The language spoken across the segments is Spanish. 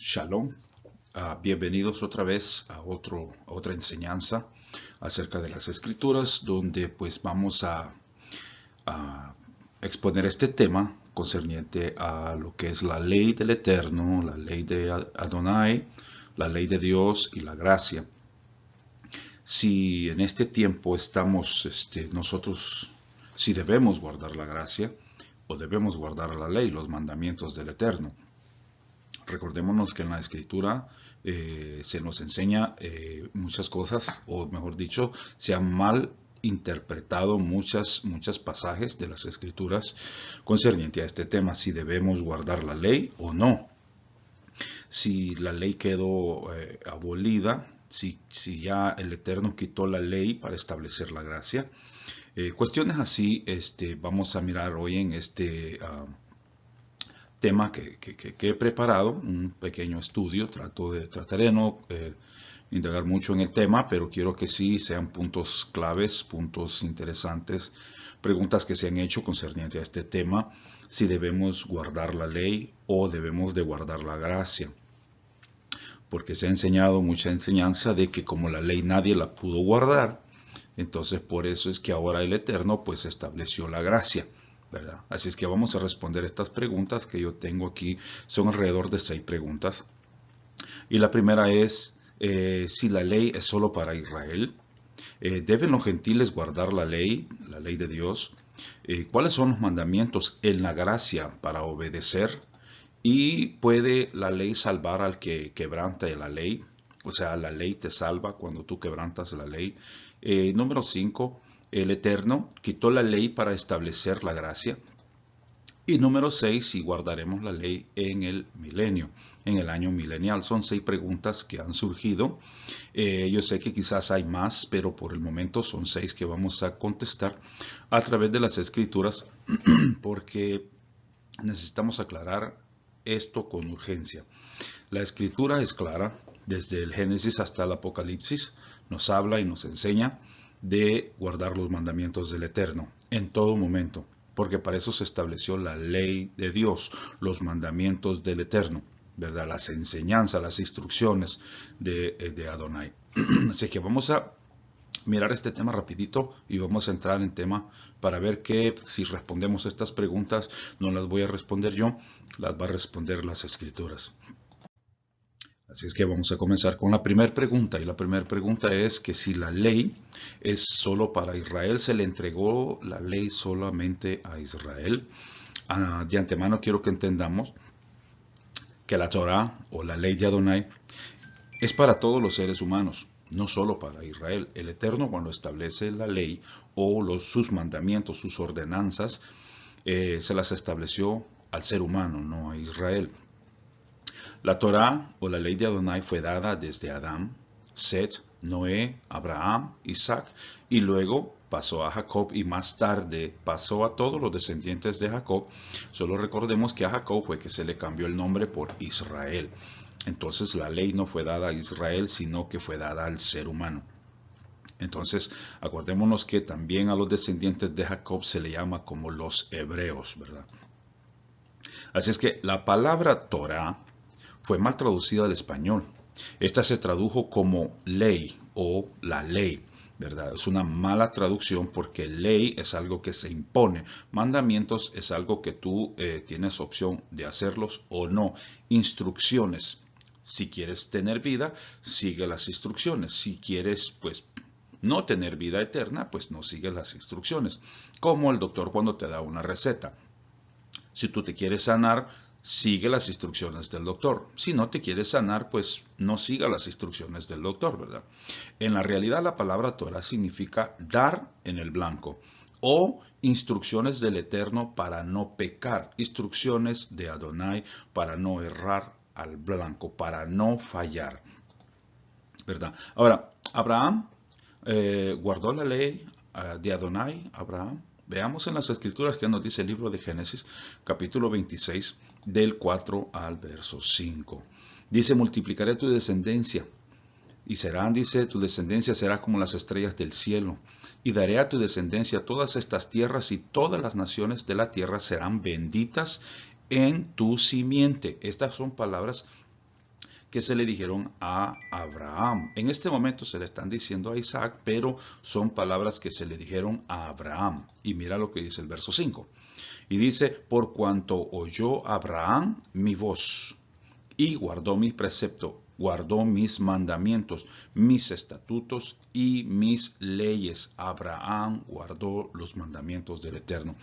Shalom. Bienvenidos otra vez a otra enseñanza acerca de las Escrituras, donde pues vamos a exponer este tema concerniente a lo que es la ley del Eterno, la ley de Adonai, la ley de Dios y la gracia. Si en este tiempo estamos nosotros, si debemos guardar la gracia o debemos guardar la ley, los mandamientos del Eterno. Recordémonos que en la Escritura se nos enseña muchas cosas, o mejor dicho, se han mal interpretado muchos pasajes de las Escrituras concerniente a este tema, si debemos guardar la ley o no. Si la ley quedó abolida, si ya el Eterno quitó la ley para establecer la gracia. Cuestiones así vamos a mirar hoy en este tema que he preparado, un pequeño estudio. Trataré de no indagar mucho en el tema, pero quiero que sí sean puntos claves, puntos interesantes, preguntas que se han hecho concerniente a este tema, si debemos guardar la ley o debemos de guardar la gracia. Porque se ha enseñado mucha enseñanza de que como la ley nadie la pudo guardar, entonces por eso es que ahora el Eterno pues estableció la gracia, ¿verdad? Así es que vamos a responder estas preguntas que yo tengo aquí. Son alrededor de 6 preguntas. Y la primera es, si la ley es solo para Israel, ¿deben los gentiles guardar la ley de Dios? ¿Cuáles son los mandamientos en la gracia para obedecer? ¿Y puede la ley salvar al que quebranta la ley? O sea, la ley te salva cuando tú quebrantas la ley. Número 5, el Eterno quitó la ley para establecer la gracia. Y número 6, si guardaremos la ley en el milenio, en el año milenial. Son 6 preguntas que han surgido. Yo sé que quizás hay más, pero por el momento son 6 que vamos a contestar a través de las Escrituras, porque necesitamos aclarar esto con urgencia. La Escritura es clara, desde el Génesis hasta el Apocalipsis, nos habla y nos enseña de guardar los mandamientos del Eterno en todo momento, porque para eso se estableció la ley de Dios, los mandamientos del Eterno, ¿verdad? Las enseñanzas, las instrucciones de Adonai. Así que vamos a mirar este tema rapidito y vamos a entrar en tema para ver que si respondemos estas preguntas, no las voy a responder yo, las va a responder las Escrituras. Así es que vamos a comenzar con la primera pregunta, y la primera pregunta es que si la ley es solo para Israel, ¿se le entregó la ley solamente a Israel? De antemano quiero que entendamos que la Torah o la ley de Adonai es para todos los seres humanos, no solo para Israel. El Eterno, cuando establece la ley o sus mandamientos, sus ordenanzas, se las estableció al ser humano, no a Israel. La Torá o la ley de Adonai fue dada desde Adán, Set, Noé, Abraham, Isaac, y luego pasó a Jacob y más tarde pasó a todos los descendientes de Jacob. Solo recordemos que a Jacob fue que se le cambió el nombre por Israel. Entonces la ley no fue dada a Israel, sino que fue dada al ser humano. Entonces, acordémonos que también a los descendientes de Jacob se le llama como los hebreos, ¿verdad? Así es que la palabra Torah fue mal traducida al español. Esta se tradujo como ley o la ley, ¿verdad? Es una mala traducción porque ley es algo que se impone. Mandamientos es algo que tú tienes opción de hacerlos o no. Instrucciones. Si quieres tener vida, sigue las instrucciones. Si quieres, pues, no tener vida eterna, pues no sigue las instrucciones. Como el doctor cuando te da una receta. Si tú te quieres sanar, sigue las instrucciones del doctor. Si no te quieres sanar, pues no siga las instrucciones del doctor, ¿verdad? En la realidad la palabra Torah significa dar en el blanco o instrucciones del Eterno para no pecar, instrucciones de Adonai para no errar al blanco, para no fallar, ¿verdad? Ahora, Abraham guardó la ley de Adonai, Abraham. Veamos en las Escrituras que nos dice el libro de Génesis, capítulo 26, del 4 al verso 5. Dice, multiplicaré tu descendencia, y dice, tu descendencia será como las estrellas del cielo, y daré a tu descendencia todas estas tierras, y todas las naciones de la tierra serán benditas en tu simiente. Estas son palabras que se le dijeron a Abraham. En este momento se le están diciendo a Isaac, pero son palabras que se le dijeron a Abraham. Y mira lo que dice el verso 5. Y dice, por cuanto oyó Abraham mi voz y guardó mi precepto, guardó mis mandamientos, mis estatutos y mis leyes. Abraham guardó los mandamientos del Eterno.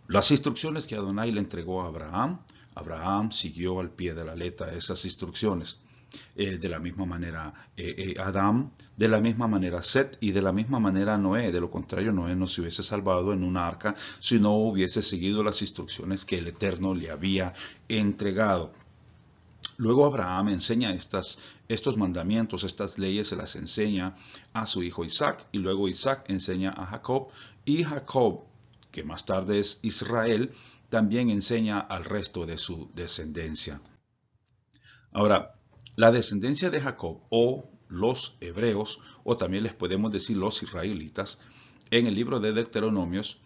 Las instrucciones que Adonai le entregó a Abraham, Abraham siguió al pie de la letra esas instrucciones. De la misma manera Adán, de la misma manera Set y de la misma manera Noé. De lo contrario, Noé no se hubiese salvado en una arca si no hubiese seguido las instrucciones que el Eterno le había entregado. Luego Abraham enseña estos mandamientos, estas leyes se las enseña a su hijo Isaac, y luego Isaac enseña a Jacob, y Jacob, que más tarde es Israel, también enseña al resto de su descendencia. Ahora, la descendencia de Jacob, o los hebreos, o también les podemos decir los israelitas, en el libro de Deuteronomios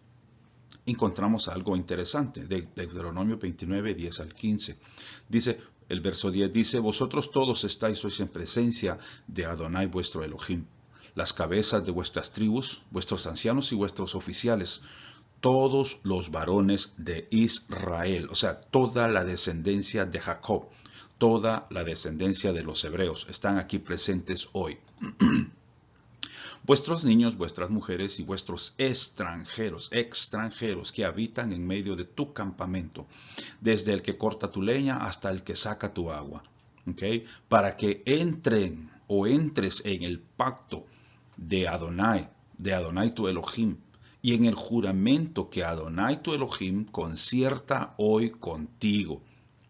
encontramos algo interesante. De Deuteronomio 29, 10 al 15. Dice, el verso 10 dice, vosotros todos estáis hoy en presencia de Adonai vuestro Elohim, las cabezas de vuestras tribus, vuestros ancianos y vuestros oficiales, todos los varones de Israel, o sea, toda la descendencia de Jacob, toda la descendencia de los hebreos, están aquí presentes hoy. Vuestros niños, vuestras mujeres y vuestros extranjeros que habitan en medio de tu campamento, desde el que corta tu leña hasta el que saca tu agua, ¿okay? Para que entren o entres en el pacto de Adonai tu Elohim, y en el juramento que Adonai tu Elohim concierta hoy contigo.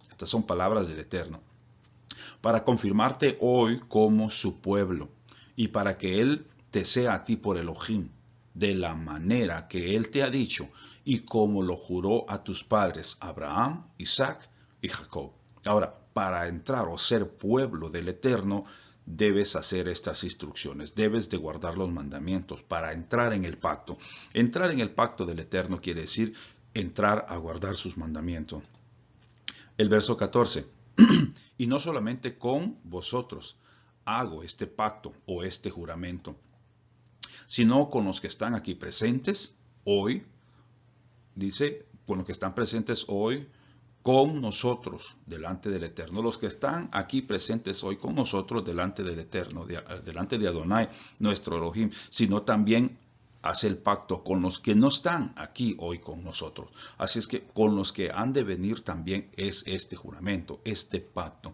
Estas son palabras del Eterno. Para confirmarte hoy como su pueblo, y para que Él te sea a ti por Elohim, de la manera que Él te ha dicho, y como lo juró a tus padres, Abraham, Isaac y Jacob. Ahora, para entrar o ser pueblo del Eterno, debes hacer estas instrucciones, debes de guardar los mandamientos para entrar en el pacto. Entrar en el pacto del Eterno quiere decir entrar a guardar sus mandamientos. El verso 14, y no solamente con vosotros hago este pacto o este juramento, sino con los que están aquí presentes hoy, dice, con los que están presentes hoy, con nosotros delante del Eterno. Los que están aquí presentes hoy con nosotros delante del Eterno, delante de Adonai, nuestro Elohim, sino también hace el pacto con los que no están aquí hoy con nosotros. Así es que con los que han de venir también es este juramento, este pacto.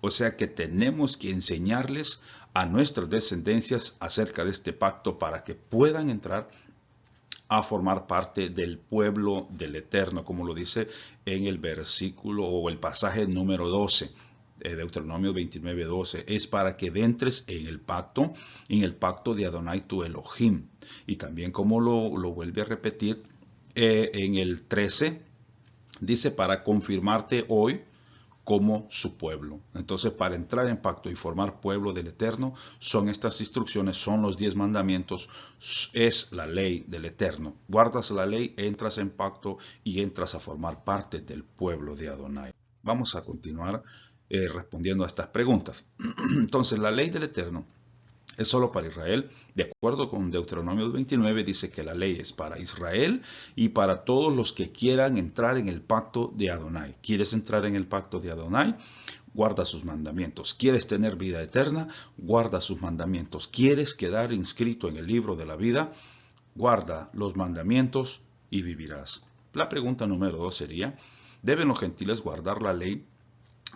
O sea que tenemos que enseñarles a nuestras descendencias acerca de este pacto para que puedan entrar a formar parte del pueblo del Eterno, como lo dice en el versículo o el pasaje número 12, Deuteronomio 29, 12. Es para que entres en el pacto de Adonai tu Elohim. Y también como lo vuelve a repetir en el 13, dice para confirmarte hoy como su pueblo. Entonces, para entrar en pacto y formar pueblo del Eterno, son estas instrucciones, son los 10 mandamientos, es la ley del Eterno. Guardas la ley, entras en pacto y entras a formar parte del pueblo de Adonai. Vamos a continuar respondiendo a estas preguntas. Entonces, la ley del Eterno es solo para Israel. De acuerdo con Deuteronomio 29, dice que la ley es para Israel y para todos los que quieran entrar en el pacto de Adonai. ¿Quieres entrar en el pacto de Adonai? Guarda sus mandamientos. ¿Quieres tener vida eterna? Guarda sus mandamientos. ¿Quieres quedar inscrito en el libro de la vida? Guarda los mandamientos y vivirás. La pregunta número 2 sería, ¿deben los gentiles guardar la ley?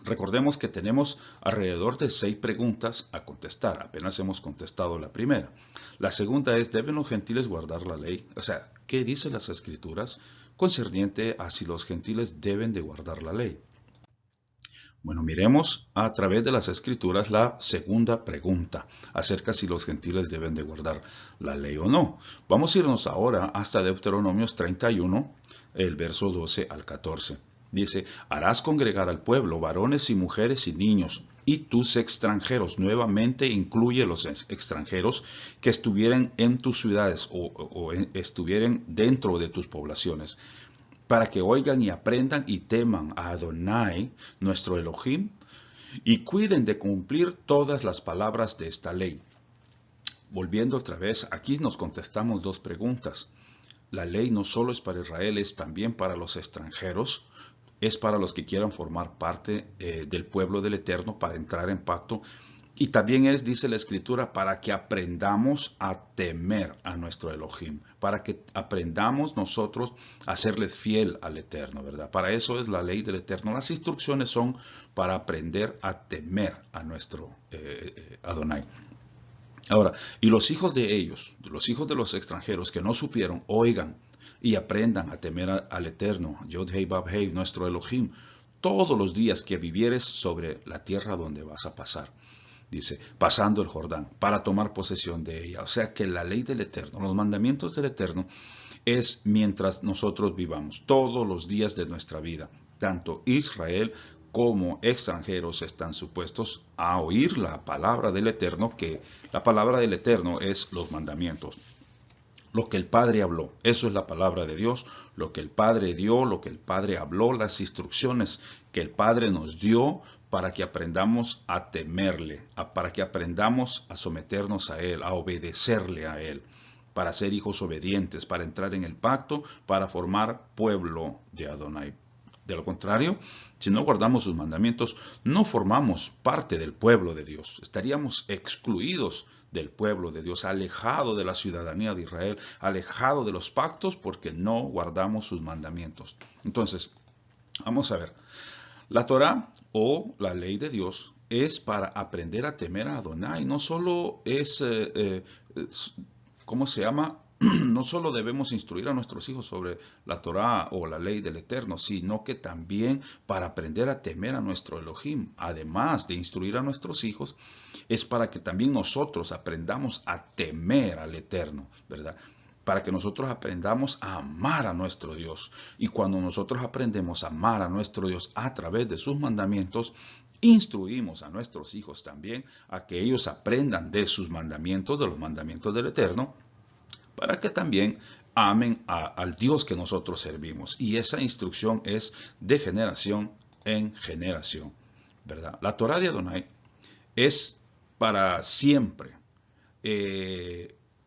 Recordemos que tenemos alrededor de 6 preguntas a contestar. Apenas hemos contestado la primera. La segunda es, ¿deben los gentiles guardar la ley? O sea, ¿qué dicen las Escrituras concerniente a si los gentiles deben de guardar la ley? Bueno, miremos a través de las Escrituras la segunda pregunta acerca si los gentiles deben de guardar la ley o no. Vamos a irnos ahora hasta Deuteronomios 31, el verso 12 al 14. Dice, harás congregar al pueblo, varones y mujeres y niños, y tus extranjeros. Nuevamente incluye los extranjeros que estuvieran en tus ciudades o estuvieran dentro de tus poblaciones, para que oigan y aprendan y teman a Adonai, nuestro Elohim, y cuiden de cumplir todas las palabras de esta ley. Volviendo otra vez, aquí nos contestamos dos preguntas. La ley no solo es para Israel, es también para los extranjeros, es para los que quieran formar parte del pueblo del Eterno para entrar en pacto. Y también es, dice la Escritura, para que aprendamos a temer a nuestro Elohim, para que aprendamos nosotros a serles fiel al Eterno, ¿verdad? Para eso es la ley del Eterno. Las instrucciones son para aprender a temer a nuestro Adonai. Ahora, y los hijos de ellos, los hijos de los extranjeros que no supieron, oigan y aprendan a temer al Eterno, Yod-Hei Bab-Hei, nuestro Elohim, todos los días que vivieres sobre la tierra donde vas a pasar. Dice, pasando el Jordán, para tomar posesión de ella. O sea que la ley del Eterno, los mandamientos del Eterno, es mientras nosotros vivamos, todos los días de nuestra vida. Tanto Israel como extranjeros están supuestos a oír la palabra del Eterno, que la palabra del Eterno es los mandamientos. Lo que el Padre habló, eso es la palabra de Dios, lo que el Padre dio, lo que el Padre habló, las instrucciones que el Padre nos dio para que aprendamos a temerle, para que aprendamos a someternos a Él, a obedecerle a Él, para ser hijos obedientes, para entrar en el pacto, para formar pueblo de Adonai. De lo contrario, si no guardamos sus mandamientos, no formamos parte del pueblo de Dios. Estaríamos excluidos del pueblo de Dios, alejado de la ciudadanía de Israel, alejado de los pactos porque no guardamos sus mandamientos. Entonces, vamos a ver. La Torá o la ley de Dios es para aprender a temer a Adonai. No solo es, ¿cómo se llama? No solo debemos instruir a nuestros hijos sobre la Torá o la ley del Eterno, sino que también para aprender a temer a nuestro Elohim. Además de instruir a nuestros hijos, es para que también nosotros aprendamos a temer al Eterno, ¿verdad? Para que nosotros aprendamos a amar a nuestro Dios. Y cuando nosotros aprendemos a amar a nuestro Dios a través de sus mandamientos, instruimos a nuestros hijos también a que ellos aprendan de sus mandamientos, de los mandamientos del Eterno, para que también amen al Dios que nosotros servimos. Y esa instrucción es de generación en generación, ¿verdad? La Torá de Adonai es para siempre,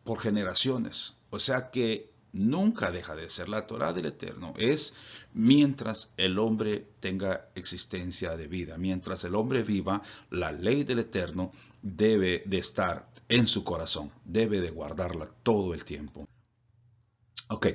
por generaciones. O sea que nunca deja de ser la Torá del Eterno. Es mientras el hombre tenga existencia de vida. Mientras el hombre viva, la ley del Eterno debe de estar en su corazón. Debe de guardarla todo el tiempo. Ok,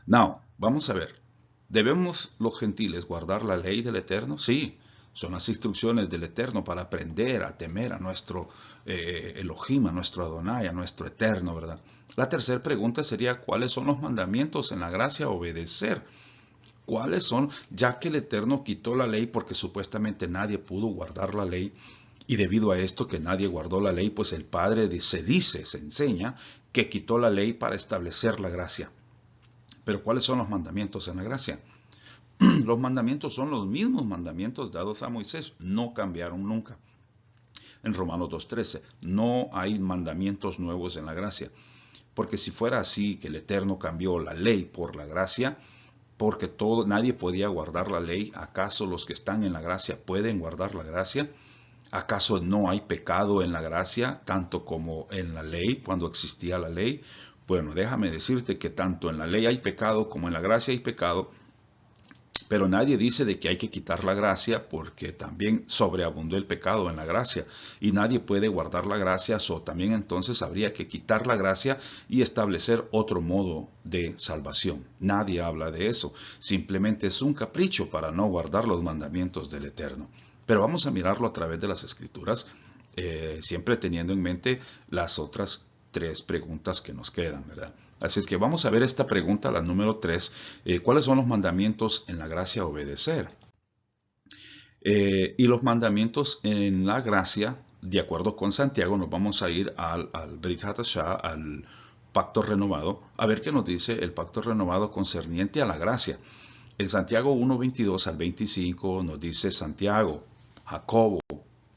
now, vamos a ver. ¿Debemos los gentiles guardar la ley del Eterno? Sí. Son las instrucciones del Eterno para aprender a temer a nuestro Elohim, a nuestro Adonai, a nuestro Eterno, ¿verdad? La tercera pregunta sería, ¿cuáles son los mandamientos en la gracia a obedecer? ¿Cuáles son? Ya que el Eterno quitó la ley porque supuestamente nadie pudo guardar la ley, y debido a esto que nadie guardó la ley, pues el Padre se enseña que quitó la ley para establecer la gracia. Pero ¿cuáles son los mandamientos en la gracia? Los mandamientos son los mismos mandamientos dados a Moisés, no cambiaron nunca. En Romanos 2:13, no hay mandamientos nuevos en la gracia. Porque si fuera así, que el Eterno cambió la ley por la gracia, porque nadie podía guardar la ley, ¿acaso los que están en la gracia pueden guardar la gracia? ¿Acaso no hay pecado en la gracia, tanto como en la ley, cuando existía la ley? Bueno, déjame decirte que tanto en la ley hay pecado como en la gracia hay pecado. Pero nadie dice de que hay que quitar la gracia porque también sobreabundó el pecado en la gracia y nadie puede guardar la gracia, o también entonces habría que quitar la gracia y establecer otro modo de salvación. Nadie habla de eso, simplemente es un capricho para no guardar los mandamientos del Eterno. Pero vamos a mirarlo a través de las Escrituras, siempre teniendo en mente las otras tres preguntas que nos quedan, ¿verdad? Así es que vamos a ver esta pregunta, la número 3. ¿Cuáles son los mandamientos en la gracia a obedecer? Y los mandamientos en la gracia, de acuerdo con Santiago, nos vamos a ir al Brit Hadashah, al pacto renovado, a ver qué nos dice el pacto renovado concerniente a la gracia. En Santiago 1:22 al 25 nos dice Santiago, Jacobo,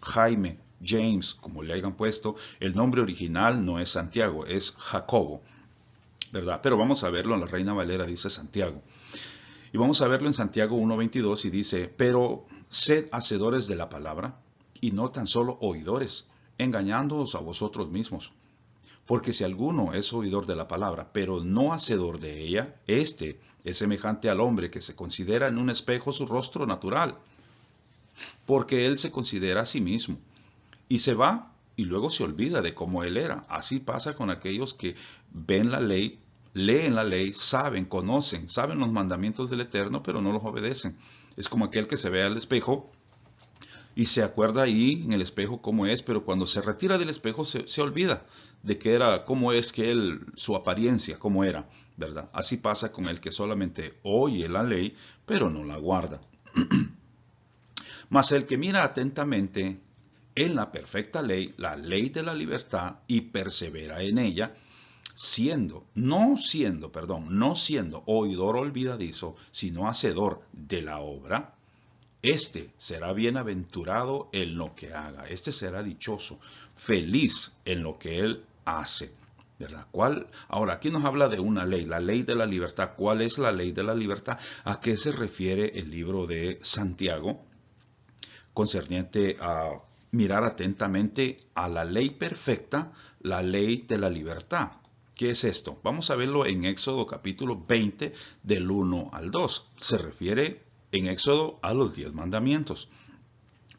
Jaime, James, como le hayan puesto, el nombre original no es Santiago, es Jacobo, ¿verdad? Pero vamos a verlo en la Reina Valera, dice Santiago. Y vamos a verlo en Santiago 1:22 y dice, pero sed hacedores de la palabra y no tan solo oidores, engañándoos a vosotros mismos. Porque si alguno es oidor de la palabra, pero no hacedor de ella, éste es semejante al hombre que se considera en un espejo su rostro natural, porque él se considera a sí mismo, y se va y luego se olvida de cómo él era. Así pasa con aquellos que ven la ley, leen la ley, saben, conocen, saben los mandamientos del Eterno, pero no los obedecen. Es como aquel que se ve al espejo y se acuerda ahí en el espejo cómo es, pero cuando se retira del espejo se olvida de que era, cómo es que él, su apariencia, cómo era, ¿verdad? Así pasa con el que solamente oye la ley, pero no la guarda. Mas el que mira atentamente en la perfecta ley, la ley de la libertad, y persevera en ella, no siendo oidor olvidadizo, sino hacedor de la obra, este será bienaventurado en lo que haga. Este será dichoso, feliz en lo que él hace. ¿Verdad? Ahora, aquí nos habla de una ley, la ley de la libertad. ¿Cuál es la ley de la libertad? ¿A qué se refiere el libro de Santiago concerniente a mirar atentamente a la ley perfecta, la ley de la libertad? ¿Qué es esto? Vamos a verlo en Éxodo capítulo 20 del 1 al 2. Se refiere en Éxodo a los 10 mandamientos.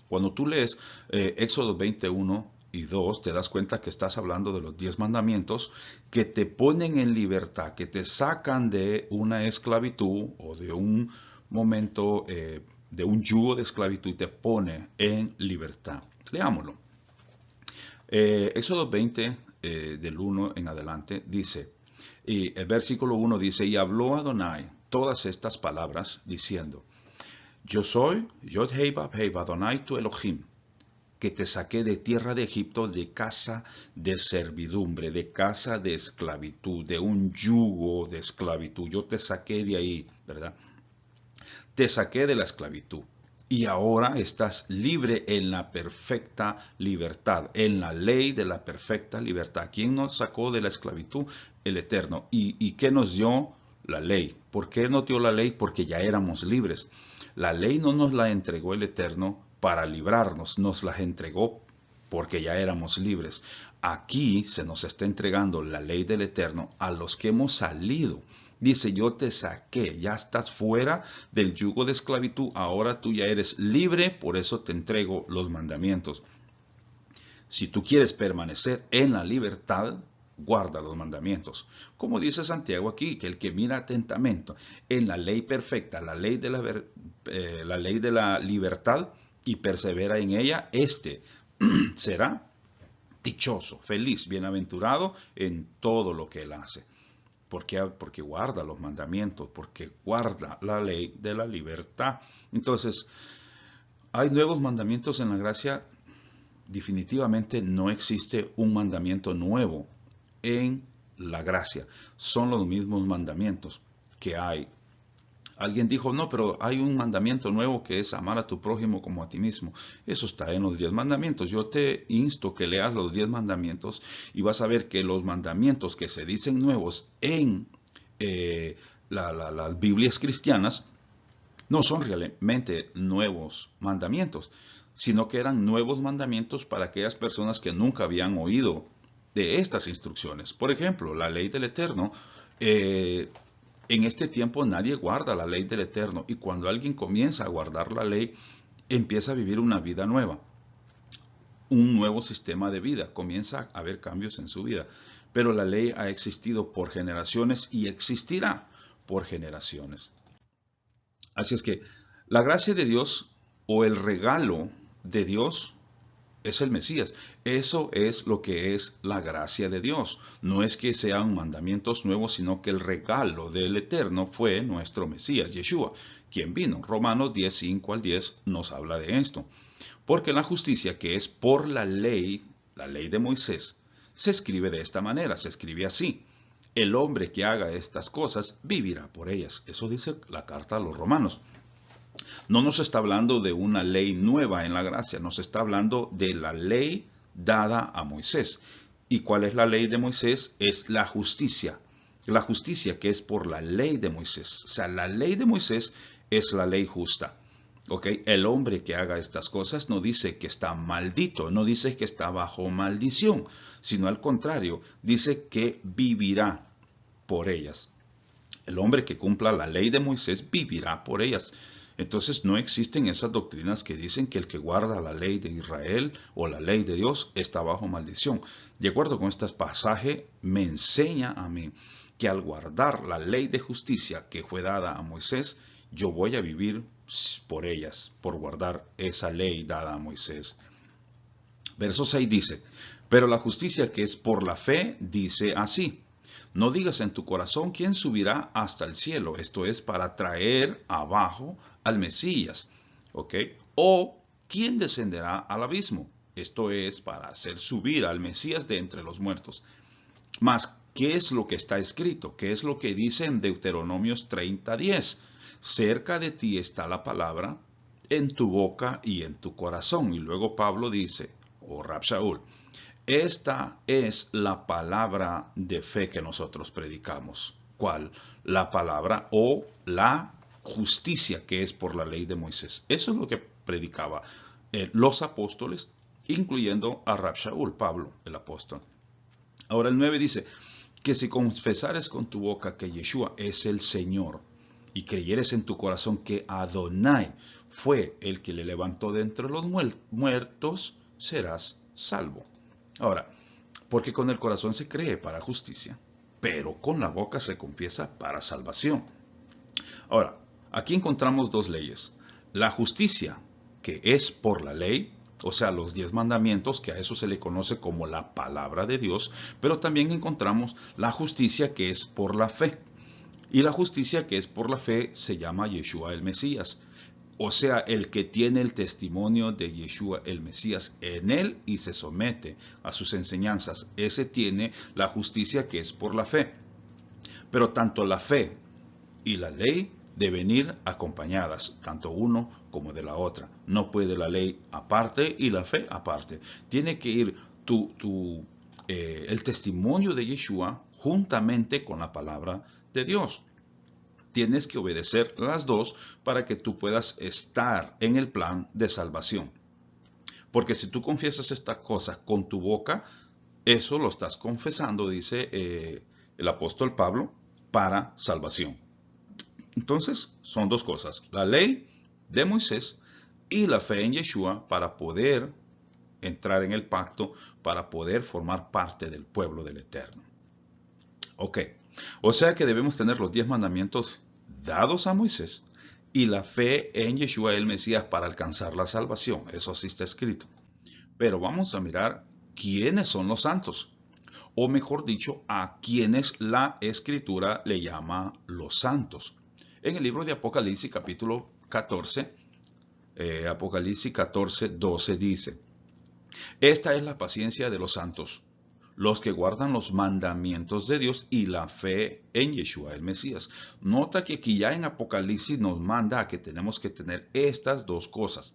Cuando tú lees Éxodo 21 y 2, te das cuenta que estás hablando de los 10 mandamientos que te ponen en libertad, que te sacan de una esclavitud o de un momento, de un yugo de esclavitud y te pone en libertad. Leámoslo. Éxodo 20 del 1 en adelante dice, y el versículo 1 dice, y habló Adonai todas estas palabras diciendo, yo soy Yod-Hei Vav-Hei Adonai tu Elohim, que te saqué de tierra de Egipto, de casa de servidumbre, de casa de esclavitud, de un yugo de esclavitud. Yo te saqué de ahí, ¿verdad? Te saqué de la esclavitud. Y ahora estás libre en la perfecta libertad, en la ley de la perfecta libertad. ¿Quién nos sacó de la esclavitud? El Eterno. ¿Y qué nos dio? La ley. ¿Por qué nos dio la ley? Porque ya éramos libres. La ley no nos la entregó el Eterno para librarnos, nos la entregó porque ya éramos libres. Aquí se nos está entregando la ley del Eterno a los que hemos salido. Dice, yo te saqué, ya estás fuera del yugo de esclavitud, ahora tú ya eres libre, por eso te entrego los mandamientos. Si tú quieres permanecer en la libertad, guarda los mandamientos. Como dice Santiago aquí, que el que mira atentamente en la ley perfecta, la ley de la libertad y persevera en ella, este será dichoso, feliz, bienaventurado en todo lo que él hace. ¿Por qué? Porque guarda los mandamientos, porque guarda la ley de la libertad. Entonces, hay nuevos mandamientos en la gracia. Definitivamente no existe un mandamiento nuevo en la gracia. Son los mismos mandamientos que hay. Alguien dijo, no, pero hay un mandamiento nuevo que es amar a tu prójimo como a ti mismo. Eso está en los 10 mandamientos. Yo te insto que leas los 10 mandamientos y vas a ver que los mandamientos que se dicen nuevos en las Biblias cristianas no son realmente nuevos mandamientos, sino que eran nuevos mandamientos para aquellas personas que nunca habían oído de estas instrucciones. Por ejemplo, la ley del Eterno. En este tiempo nadie guarda la ley del Eterno y cuando alguien comienza a guardar la ley, empieza a vivir una vida nueva, un nuevo sistema de vida, comienza a haber cambios en su vida. Pero la ley ha existido por generaciones y existirá por generaciones. Así es que la gracia de Dios o el regalo de Dios es el Mesías. Eso es lo que es la gracia de Dios. No es que sean mandamientos nuevos, sino que el regalo del Eterno fue nuestro Mesías, Yeshua, quien vino. Romanos 10, 5 al 10 nos habla de esto. Porque la justicia que es por la ley de Moisés, se escribe de esta manera, se escribe así. El hombre que haga estas cosas vivirá por ellas. Eso dice la carta a los romanos. No nos está hablando de una ley nueva en la gracia, nos está hablando de la ley dada a Moisés. ¿Y cuál es la ley de Moisés? Es la justicia. La justicia que es por la ley de Moisés. O sea, la ley de Moisés es la ley justa. ¿Ok? El hombre que haga estas cosas no dice que está maldito, no dice que está bajo maldición, sino al contrario, dice que vivirá por ellas. El hombre que cumpla la ley de Moisés vivirá por ellas. Entonces no existen esas doctrinas que dicen que el que guarda la ley de Israel o la ley de Dios está bajo maldición. De acuerdo con este pasaje, me enseña a mí que al guardar la ley de justicia que fue dada a Moisés, yo voy a vivir por ellas, por guardar esa ley dada a Moisés. Verso 6 dice, pero la justicia que es por la fe dice así. No digas en tu corazón quién subirá hasta el cielo, esto es para traer abajo al Mesías, ¿ok? O quién descenderá al abismo, esto es para hacer subir al Mesías de entre los muertos. Mas, ¿qué es lo que está escrito? ¿Qué es lo que dice en Deuteronomios 30:10? Cerca de ti está la palabra, en tu boca y en tu corazón. Y luego Pablo dice, o Rab Shaul, esta es la palabra de fe que nosotros predicamos. ¿Cuál? La palabra o la justicia que es por la ley de Moisés. Eso es lo que predicaba los apóstoles, incluyendo a Rab Shaul, Pablo, el apóstol. Ahora el 9 dice, que si confesares con tu boca que Yeshua es el Señor y creyeres en tu corazón que Adonai fue el que le levantó de entre los muertos, serás salvo. Ahora, porque con el corazón se cree para justicia, pero con la boca se confiesa para salvación. Ahora, aquí encontramos dos leyes. La justicia, que es por la ley, o sea, los 10 mandamientos, que a eso se le conoce como la palabra de Dios, pero también encontramos la justicia que es por la fe. Y la justicia que es por la fe se llama Yeshua el Mesías. O sea, el que tiene el testimonio de Yeshua el Mesías en él y se somete a sus enseñanzas, ese tiene la justicia que es por la fe. Pero tanto la fe y la ley deben ir acompañadas, tanto uno como de la otra. No puede la ley aparte y la fe aparte. Tiene que ir el testimonio de Yeshua juntamente con la palabra de Dios. Tienes que obedecer las dos para que tú puedas estar en el plan de salvación. Porque si tú confiesas esta cosa con tu boca, eso lo estás confesando, dice el apóstol Pablo, para salvación. Entonces, son dos cosas, la ley de Moisés y la fe en Yeshua para poder entrar en el pacto, para poder formar parte del pueblo del Eterno. Ok, o sea que debemos tener los 10 mandamientos dados a Moisés y la fe en Yeshua el Mesías para alcanzar la salvación. Eso así está escrito. Pero vamos a mirar quiénes son los santos. O mejor dicho, a quienes la Escritura le llama los santos. En el libro de Apocalipsis capítulo 14, Apocalipsis 14:12 dice, esta es la paciencia de los santos, los que guardan los mandamientos de Dios y la fe en Yeshua el Mesías. Nota que aquí ya en Apocalipsis nos manda a que tenemos que tener estas dos cosas.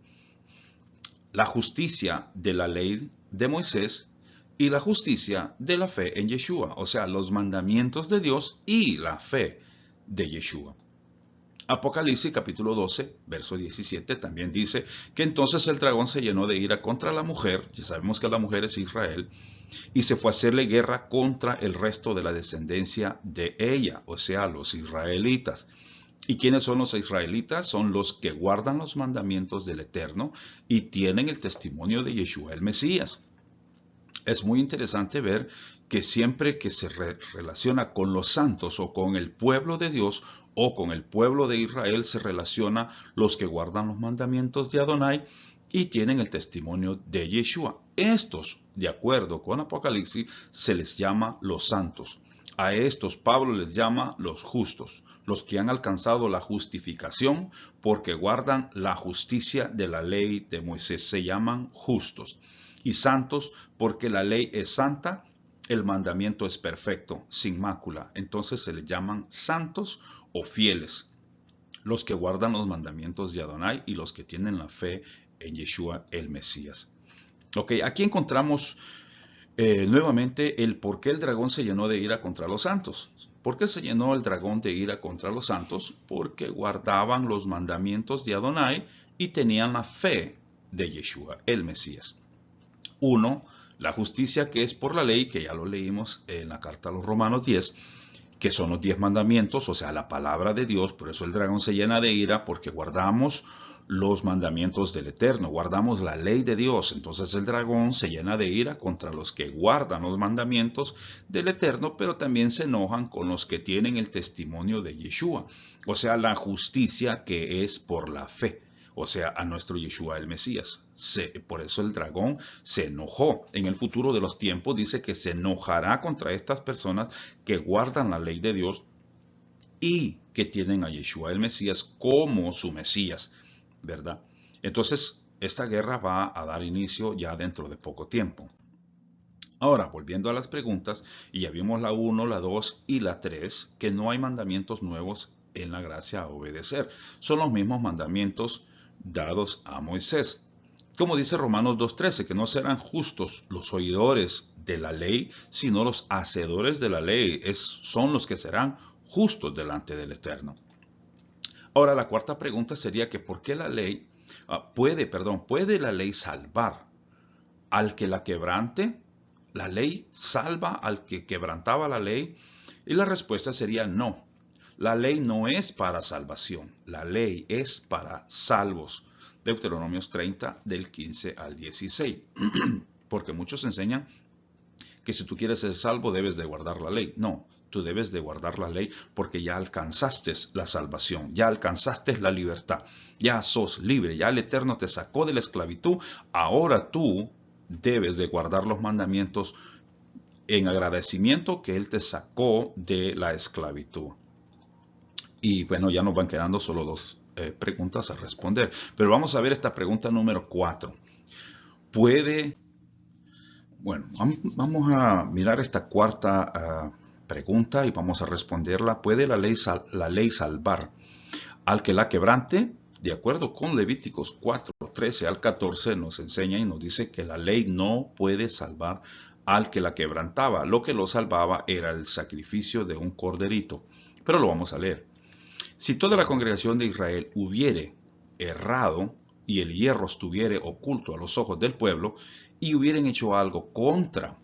La justicia de la ley de Moisés y la justicia de la fe en Yeshua. O sea, los mandamientos de Dios y la fe de Yeshua. Apocalipsis capítulo 12, verso 17 también dice que entonces el dragón se llenó de ira contra la mujer, ya sabemos que la mujer es Israel, y se fue a hacerle guerra contra el resto de la descendencia de ella, o sea, los israelitas. ¿Y quiénes son los israelitas? Son los que guardan los mandamientos del Eterno y tienen el testimonio de Yeshua el Mesías. Es muy interesante ver que siempre que se relaciona con los santos o con el pueblo de Dios o con el pueblo de Israel, se relaciona los que guardan los mandamientos de Adonai y tienen el testimonio de Yeshua. Estos, de acuerdo con Apocalipsis, se les llama los santos. A estos Pablo les llama los justos, los que han alcanzado la justificación porque guardan la justicia de la ley de Moisés. Se llaman justos. Y santos porque la ley es santa, el mandamiento es perfecto, sin mácula. Entonces se les llaman santos o fieles, los que guardan los mandamientos de Adonai y los que tienen la fe en Yeshua el Mesías. Ok, aquí encontramos nuevamente el por qué el dragón se llenó de ira contra los santos. ¿Por qué se llenó el dragón de ira contra los santos? Porque guardaban los mandamientos de Adonai y tenían la fe de Yeshua, el Mesías. 1. La justicia que es por la ley, que ya lo leímos en la carta a los Romanos 10, que son los 10 mandamientos, o sea, la palabra de Dios. Por eso el dragón se llena de ira, porque guardamos los mandamientos del Eterno, guardamos la ley de Dios. Entonces el dragón se llena de ira contra los que guardan los mandamientos del Eterno, pero también se enojan con los que tienen el testimonio de Yeshua, o sea, la justicia que es por la fe. O sea, a nuestro Yeshua el Mesías. Por eso el dragón se enojó. En el futuro de los tiempos dice que se enojará contra estas personas que guardan la ley de Dios y que tienen a Yeshua el Mesías como su Mesías, ¿verdad? Entonces, esta guerra va a dar inicio ya dentro de poco tiempo. Ahora, volviendo a las preguntas, y ya vimos la 1, la 2 y la 3, que no hay mandamientos nuevos en la gracia a obedecer. Son los mismos mandamientos dados a Moisés. Como dice Romanos 2.13, que no serán justos los oidores de la ley, sino los hacedores de la ley. Son los que serán justos delante del Eterno. Ahora, la cuarta pregunta sería que ¿por qué la ley puede la ley salvar al que la quebrante? ¿La ley salva al que quebrantaba la ley? Y la respuesta sería no. La ley no es para salvación, la ley es para salvos. Deuteronomios 30, del 15 al 16. Porque muchos enseñan que si tú quieres ser salvo debes de guardar la ley. No, tú debes de guardar la ley porque ya alcanzaste la salvación, ya alcanzaste la libertad, ya sos libre, ya el Eterno te sacó de la esclavitud. Ahora tú debes de guardar los mandamientos en agradecimiento que Él te sacó de la esclavitud. Y bueno, ya nos van quedando solo 2 preguntas a responder. Pero vamos a ver esta pregunta número 4. Vamos a mirar esta cuarta pregunta y vamos a responderla. ¿Puede la ley salvar al que la quebrante? De acuerdo con Levíticos 4, 13 al 14 nos enseña y nos dice que la ley no puede salvar al que la quebrantaba. Lo que lo salvaba era el sacrificio de un corderito. Pero lo vamos a leer. Si toda la congregación de Israel hubiere errado y el hierro estuviere oculto a los ojos del pueblo y hubieren hecho algo contra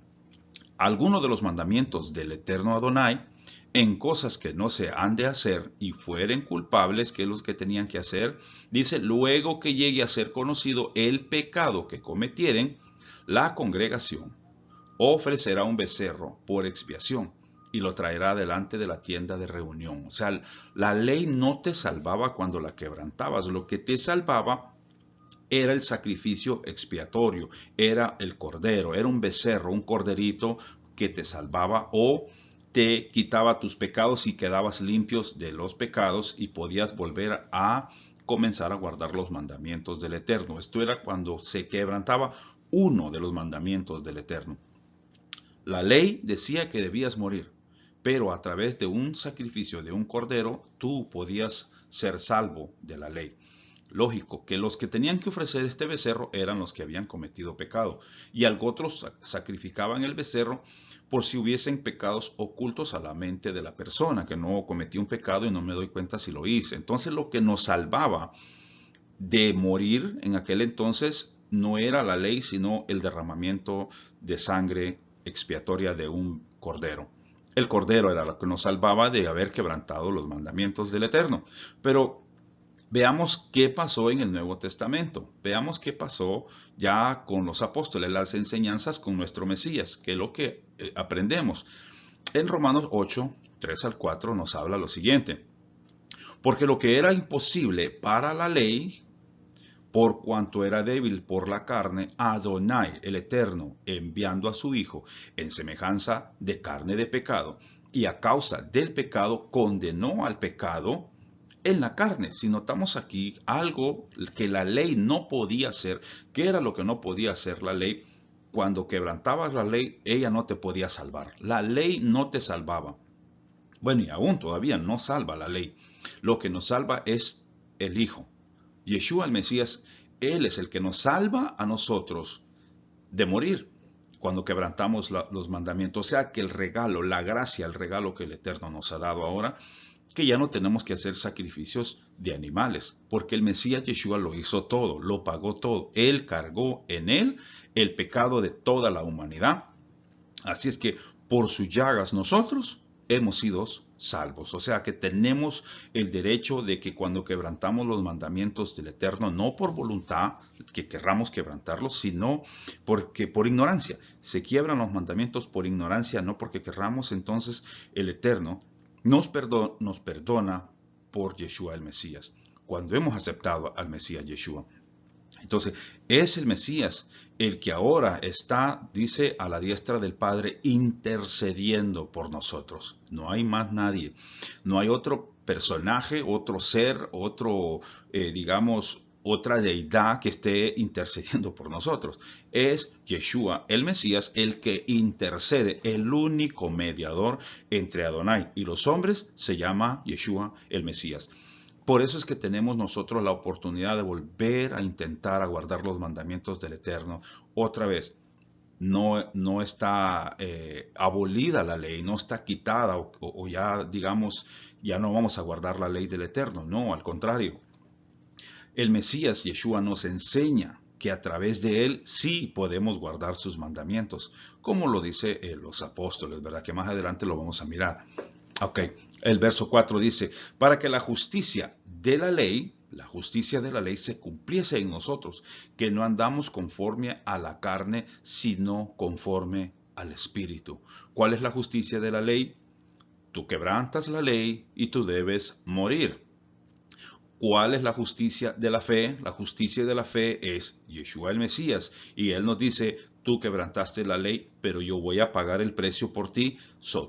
alguno de los mandamientos del Eterno Adonai en cosas que no se han de hacer y fueren culpables, que los que tenían que hacer, dice, luego que llegue a ser conocido el pecado que cometieren, la congregación ofrecerá un becerro por expiación y lo traerá delante de la tienda de reunión. O sea, la ley no te salvaba cuando la quebrantabas. Lo que te salvaba era el sacrificio expiatorio, era el cordero, era un becerro, un corderito que te salvaba o te quitaba tus pecados y quedabas limpios de los pecados y podías volver a comenzar a guardar los mandamientos del Eterno. Esto era cuando se quebrantaba uno de los mandamientos del Eterno. La ley decía que debías morir, pero a través de un sacrificio de un cordero, tú podías ser salvo de la ley. Lógico que los que tenían que ofrecer este becerro eran los que habían cometido pecado, y algo otros sacrificaban el becerro por si hubiesen pecados ocultos a la mente de la persona, que no cometí un pecado y no me doy cuenta si lo hice. Entonces lo que nos salvaba de morir en aquel entonces no era la ley, sino el derramamiento de sangre expiatoria de un cordero. El cordero era lo que nos salvaba de haber quebrantado los mandamientos del Eterno. Pero veamos qué pasó en el Nuevo Testamento. Veamos qué pasó ya con los apóstoles, las enseñanzas con nuestro Mesías, que es lo que aprendemos. En Romanos 8, 3 al 4 nos habla lo siguiente. Porque lo que era imposible para la ley, por cuanto era débil por la carne, Adonai, el Eterno, enviando a su Hijo en semejanza de carne de pecado, y a causa del pecado condenó al pecado en la carne. Si notamos aquí algo que la ley no podía hacer, ¿qué era lo que no podía hacer la ley? Cuando quebrantabas la ley, ella no te podía salvar. La ley no te salvaba. Bueno, y aún todavía no salva la ley. Lo que nos salva es el Hijo. Yeshua el Mesías, Él es el que nos salva a nosotros de morir cuando quebrantamos los mandamientos. O sea que el regalo, la gracia, el regalo que el Eterno nos ha dado ahora, que ya no tenemos que hacer sacrificios de animales, porque el Mesías Yeshua lo hizo todo, lo pagó todo. Él cargó en él el pecado de toda la humanidad. Así es que por sus llagas nosotros hemos sido salvos. O sea que tenemos el derecho de que cuando quebrantamos los mandamientos del Eterno, no por voluntad que querramos quebrantarlos, sino porque por ignorancia. Se quiebran los mandamientos por ignorancia, no porque querramos. Entonces el Eterno nos perdona por Yeshua el Mesías, cuando hemos aceptado al Mesías Yeshua. Entonces, es el Mesías el que ahora está, dice, a la diestra del Padre, intercediendo por nosotros. No hay más nadie. No hay otro personaje, otro ser, digamos, otra deidad que esté intercediendo por nosotros. Es Yeshua, el Mesías, el que intercede, el único mediador entre Adonai y los hombres se llama Yeshua, el Mesías. Por eso es que tenemos nosotros la oportunidad de volver a intentar a guardar los mandamientos del Eterno. Otra vez, no está abolida la ley, no está quitada o ya, digamos, ya no vamos a guardar la ley del Eterno. No, al contrario. El Mesías, Yeshua, nos enseña que a través de él sí podemos guardar sus mandamientos, como lo dice los apóstoles, ¿verdad? Que más adelante lo vamos a mirar. Ok, el verso 4 dice, para que la justicia de la ley se cumpliese en nosotros, que no andamos conforme a la carne, sino conforme al Espíritu. ¿Cuál es la justicia de la ley? Tú quebrantas la ley y tú debes morir. ¿Cuál es la justicia de la fe? La justicia de la fe es Yeshua el Mesías. Y Él nos dice, tú quebrantaste la ley, pero yo voy a pagar el precio por ti.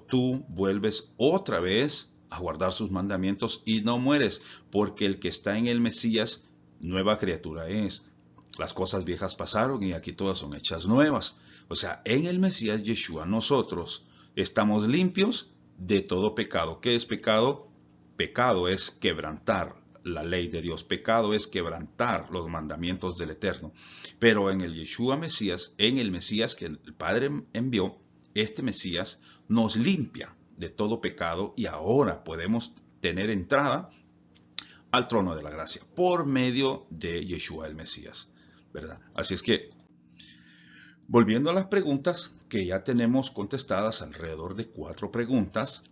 Tú vuelves otra vez a guardar sus mandamientos y no mueres, porque el que está en el Mesías, nueva criatura es. Las cosas viejas pasaron y aquí todas son hechas nuevas. O sea, en el Mesías Yeshua nosotros estamos limpios de todo pecado. ¿Qué es pecado? Pecado es quebrantar la ley de Dios. Pecado es quebrantar los mandamientos del Eterno. Pero en el Yeshua Mesías, en el Mesías que el Padre envió, este Mesías nos limpia de todo pecado y ahora podemos tener entrada al trono de la gracia por medio de Yeshua el Mesías, ¿verdad? Así es que, volviendo a las preguntas que ya tenemos contestadas, alrededor de 4 preguntas,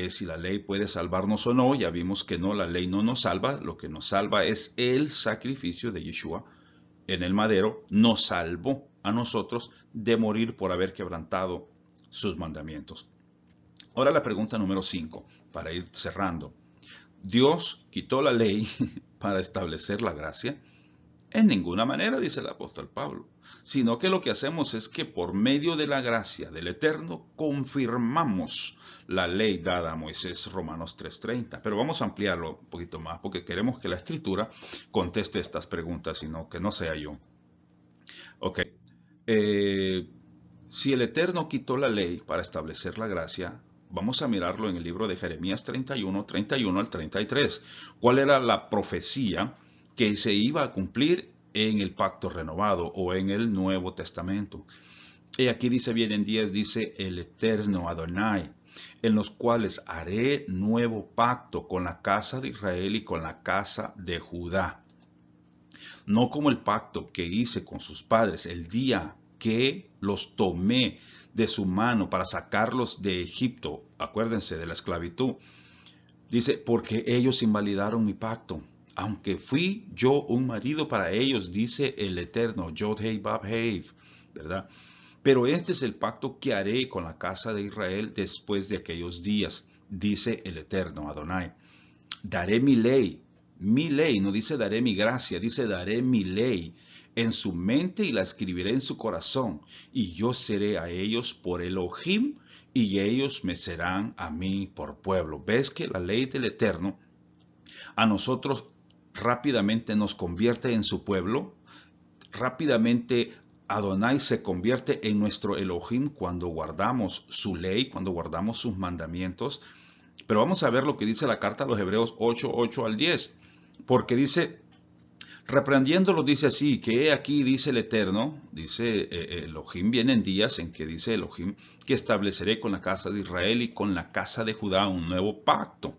si la ley puede salvarnos o no, ya vimos que no, la ley no nos salva, lo que nos salva es el sacrificio de Yeshua en el madero, nos salvó a nosotros de morir por haber quebrantado sus mandamientos. Ahora la pregunta número 5, para ir cerrando. ¿Dios quitó la ley para establecer la gracia? En ninguna manera, dice el apóstol Pablo, sino que lo que hacemos es que por medio de la gracia del Eterno confirmamos la ley dada a Moisés, Romanos 3:30. Pero vamos a ampliarlo un poquito más porque queremos que la Escritura conteste estas preguntas, sino que no sea yo. Ok. Si el Eterno quitó la ley para establecer la gracia, vamos a mirarlo en el libro de Jeremías 31 al 33. ¿Cuál era la profecía que se iba a cumplir en el pacto renovado o en el Nuevo Testamento? Y aquí dice bien en 10, dice el Eterno Adonai, en los cuales haré nuevo pacto con la casa de Israel y con la casa de Judá. No como el pacto que hice con sus padres el día que los tomé de su mano para sacarlos de Egipto. Acuérdense de la esclavitud. Dice, porque ellos invalidaron mi pacto. Aunque fui yo un marido para ellos, dice el Eterno, Yod Hei Bab Hei, ¿verdad? Pero este es el pacto que haré con la casa de Israel después de aquellos días, dice el Eterno Adonai. Daré mi ley, no dice daré mi gracia, dice daré mi ley en su mente y la escribiré en su corazón, y yo seré a ellos por Elohim, y ellos me serán a mí por pueblo. ¿Ves que la ley del Eterno a nosotros rápidamente nos convierte en su pueblo? Rápidamente Adonai se convierte en nuestro Elohim cuando guardamos su ley, cuando guardamos sus mandamientos. Pero vamos a ver lo que dice la carta a los Hebreos 8 al 10. Porque dice, reprendiéndolo dice así, que aquí dice el Eterno, dice Elohim, vienen días en que dice Elohim, que estableceré con la casa de Israel y con la casa de Judá un nuevo pacto.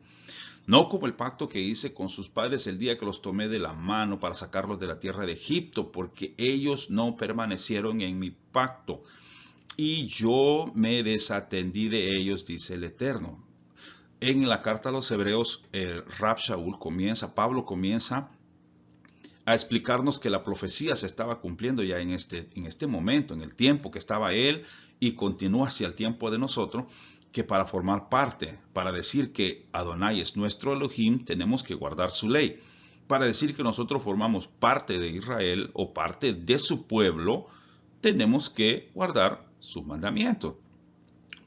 no como el pacto que hice con sus padres el día que los tomé de la mano para sacarlos de la tierra de Egipto, porque ellos no permanecieron en mi pacto, y yo me desatendí de ellos, dice el Eterno. En la carta a los Hebreos, Pablo comienza a explicarnos que la profecía se estaba cumpliendo ya en este momento, en el tiempo que estaba él, y continúa hacia el tiempo de nosotros, que para formar parte, para decir que Adonai es nuestro Elohim, tenemos que guardar su ley. Para decir que nosotros formamos parte de Israel o parte de su pueblo, tenemos que guardar sus mandamientos.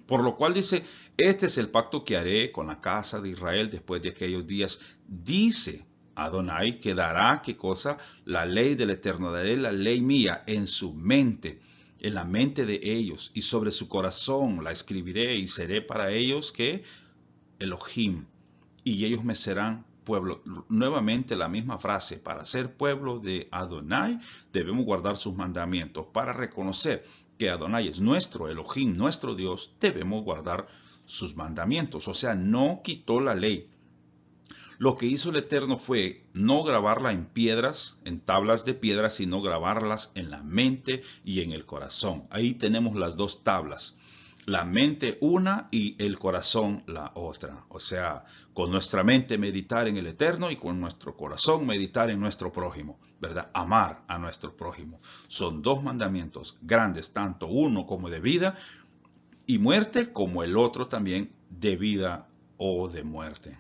Por lo cual dice, este es el pacto que haré con la casa de Israel después de aquellos días. Dice Adonai que dará, ¿qué cosa? La ley del Eterno, daré la ley mía en su mente, en la mente de ellos, y sobre su corazón la escribiré y seré para ellos, ¿qué? Elohim, y ellos me serán pueblo. Nuevamente la misma frase, para ser pueblo de Adonai debemos guardar sus mandamientos. Para reconocer que Adonai es nuestro Elohim, nuestro Dios, debemos guardar sus mandamientos. O sea, no quitó la ley. Lo que hizo el Eterno fue no grabarla en piedras, en tablas de piedra, sino grabarlas en la mente y en el corazón. Ahí tenemos las dos tablas. La mente una y el corazón la otra. O sea, con nuestra mente meditar en el Eterno y con nuestro corazón meditar en nuestro prójimo, ¿verdad? Amar a nuestro prójimo. Son dos mandamientos grandes, tanto uno como de vida y muerte, como el otro también de vida o de muerte.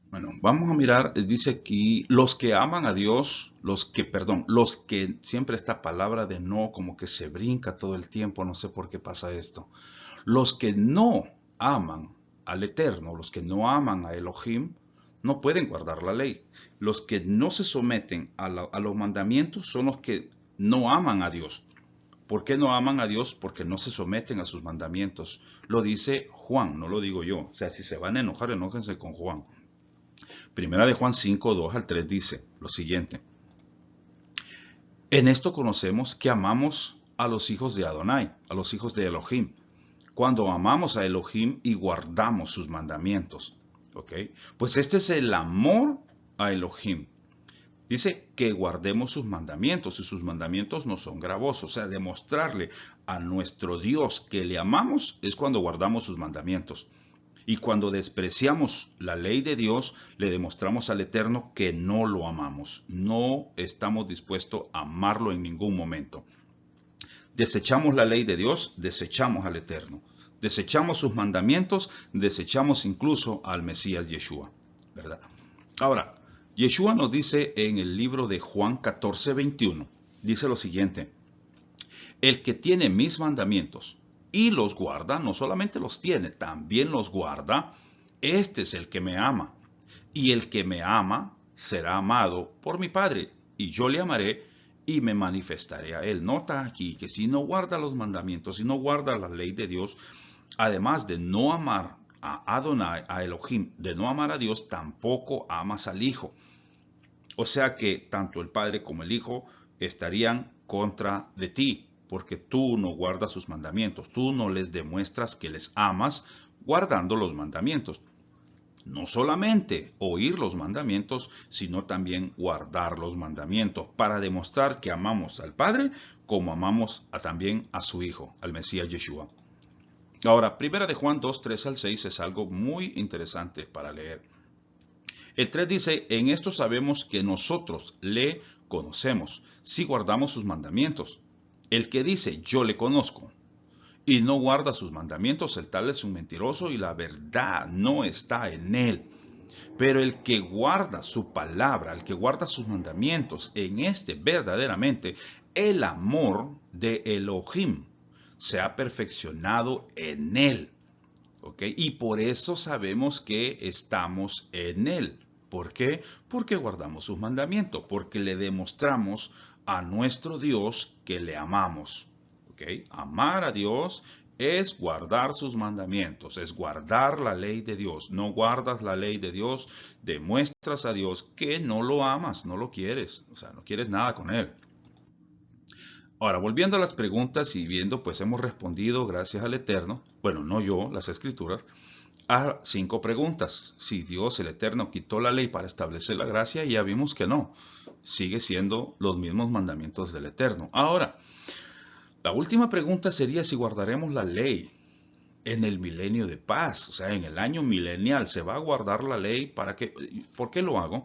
Bueno, vamos a mirar, dice aquí, los que aman a Dios, los que siempre esta palabra de no, como que se brinca todo el tiempo, no sé por qué pasa esto. Los que no aman al Eterno, los que no aman a Elohim, no pueden guardar la ley. Los que no se someten a los mandamientos son los que no aman a Dios. ¿Por qué no aman a Dios? Porque no se someten a sus mandamientos. Lo dice Juan, no lo digo yo. O sea, si se van a enojar, enójense con Juan. Primera de Juan 5, 2 al 3 dice lo siguiente. En esto conocemos que amamos a los hijos de Adonai, a los hijos de Elohim, cuando amamos a Elohim y guardamos sus mandamientos. ¿Ok? Pues este es el amor a Elohim. Dice que guardemos sus mandamientos, y sus mandamientos no son gravosos. O sea, demostrarle a nuestro Dios que le amamos es cuando guardamos sus mandamientos. Y cuando despreciamos la ley de Dios, le demostramos al Eterno que no lo amamos. No estamos dispuestos a amarlo en ningún momento. Desechamos la ley de Dios, desechamos al Eterno. Desechamos sus mandamientos, desechamos incluso al Mesías Yeshua, ¿verdad? Ahora, Yeshua nos dice en el libro de Juan 14, 21, dice lo siguiente. El que tiene mis mandamientos y los guarda, no solamente los tiene, también los guarda, este es el que me ama. Y el que me ama será amado por mi Padre, y yo le amaré y me manifestaré a él. Nota aquí que si no guarda los mandamientos, si no guarda la ley de Dios, además de no amar a Adonai, a Elohim, de no amar a Dios, tampoco amas al Hijo. O sea que tanto el Padre como el Hijo estarían contra de ti, porque tú no guardas sus mandamientos, tú no les demuestras que les amas guardando los mandamientos. No solamente oír los mandamientos, sino también guardar los mandamientos, para demostrar que amamos al Padre como amamos también a su Hijo, al Mesías Yeshua. Ahora, 1 de Juan 2, 3 al 6 es algo muy interesante para leer. El 3 dice, en esto sabemos que nosotros le conocemos, si guardamos sus mandamientos. El que dice, yo le conozco, y no guarda sus mandamientos, el tal es un mentiroso y la verdad no está en él. Pero el que guarda su palabra, el que guarda sus mandamientos, en este verdaderamente el amor de Elohim se ha perfeccionado en él. ¿Okay? Y por eso sabemos que estamos en él. ¿Por qué? Porque guardamos sus mandamientos, porque le demostramos a nuestro Dios que le amamos. ¿Okay? Amar a Dios es guardar sus mandamientos, es guardar la ley de Dios. No guardas la ley de Dios, demuestras a Dios que no lo amas, no lo quieres, o sea, no quieres nada con él. Ahora, volviendo a las preguntas y viendo, pues hemos respondido, gracias al Eterno, bueno, no yo, las Escrituras, a 5 preguntas. Si Dios, el Eterno, quitó la ley para establecer la gracia, ya vimos que no. Sigue siendo los mismos mandamientos del Eterno. Ahora, la última pregunta sería si guardaremos la ley en el milenio de paz, o sea, en el año milenial. ¿Se va a guardar la ley? ¿Por qué lo hago?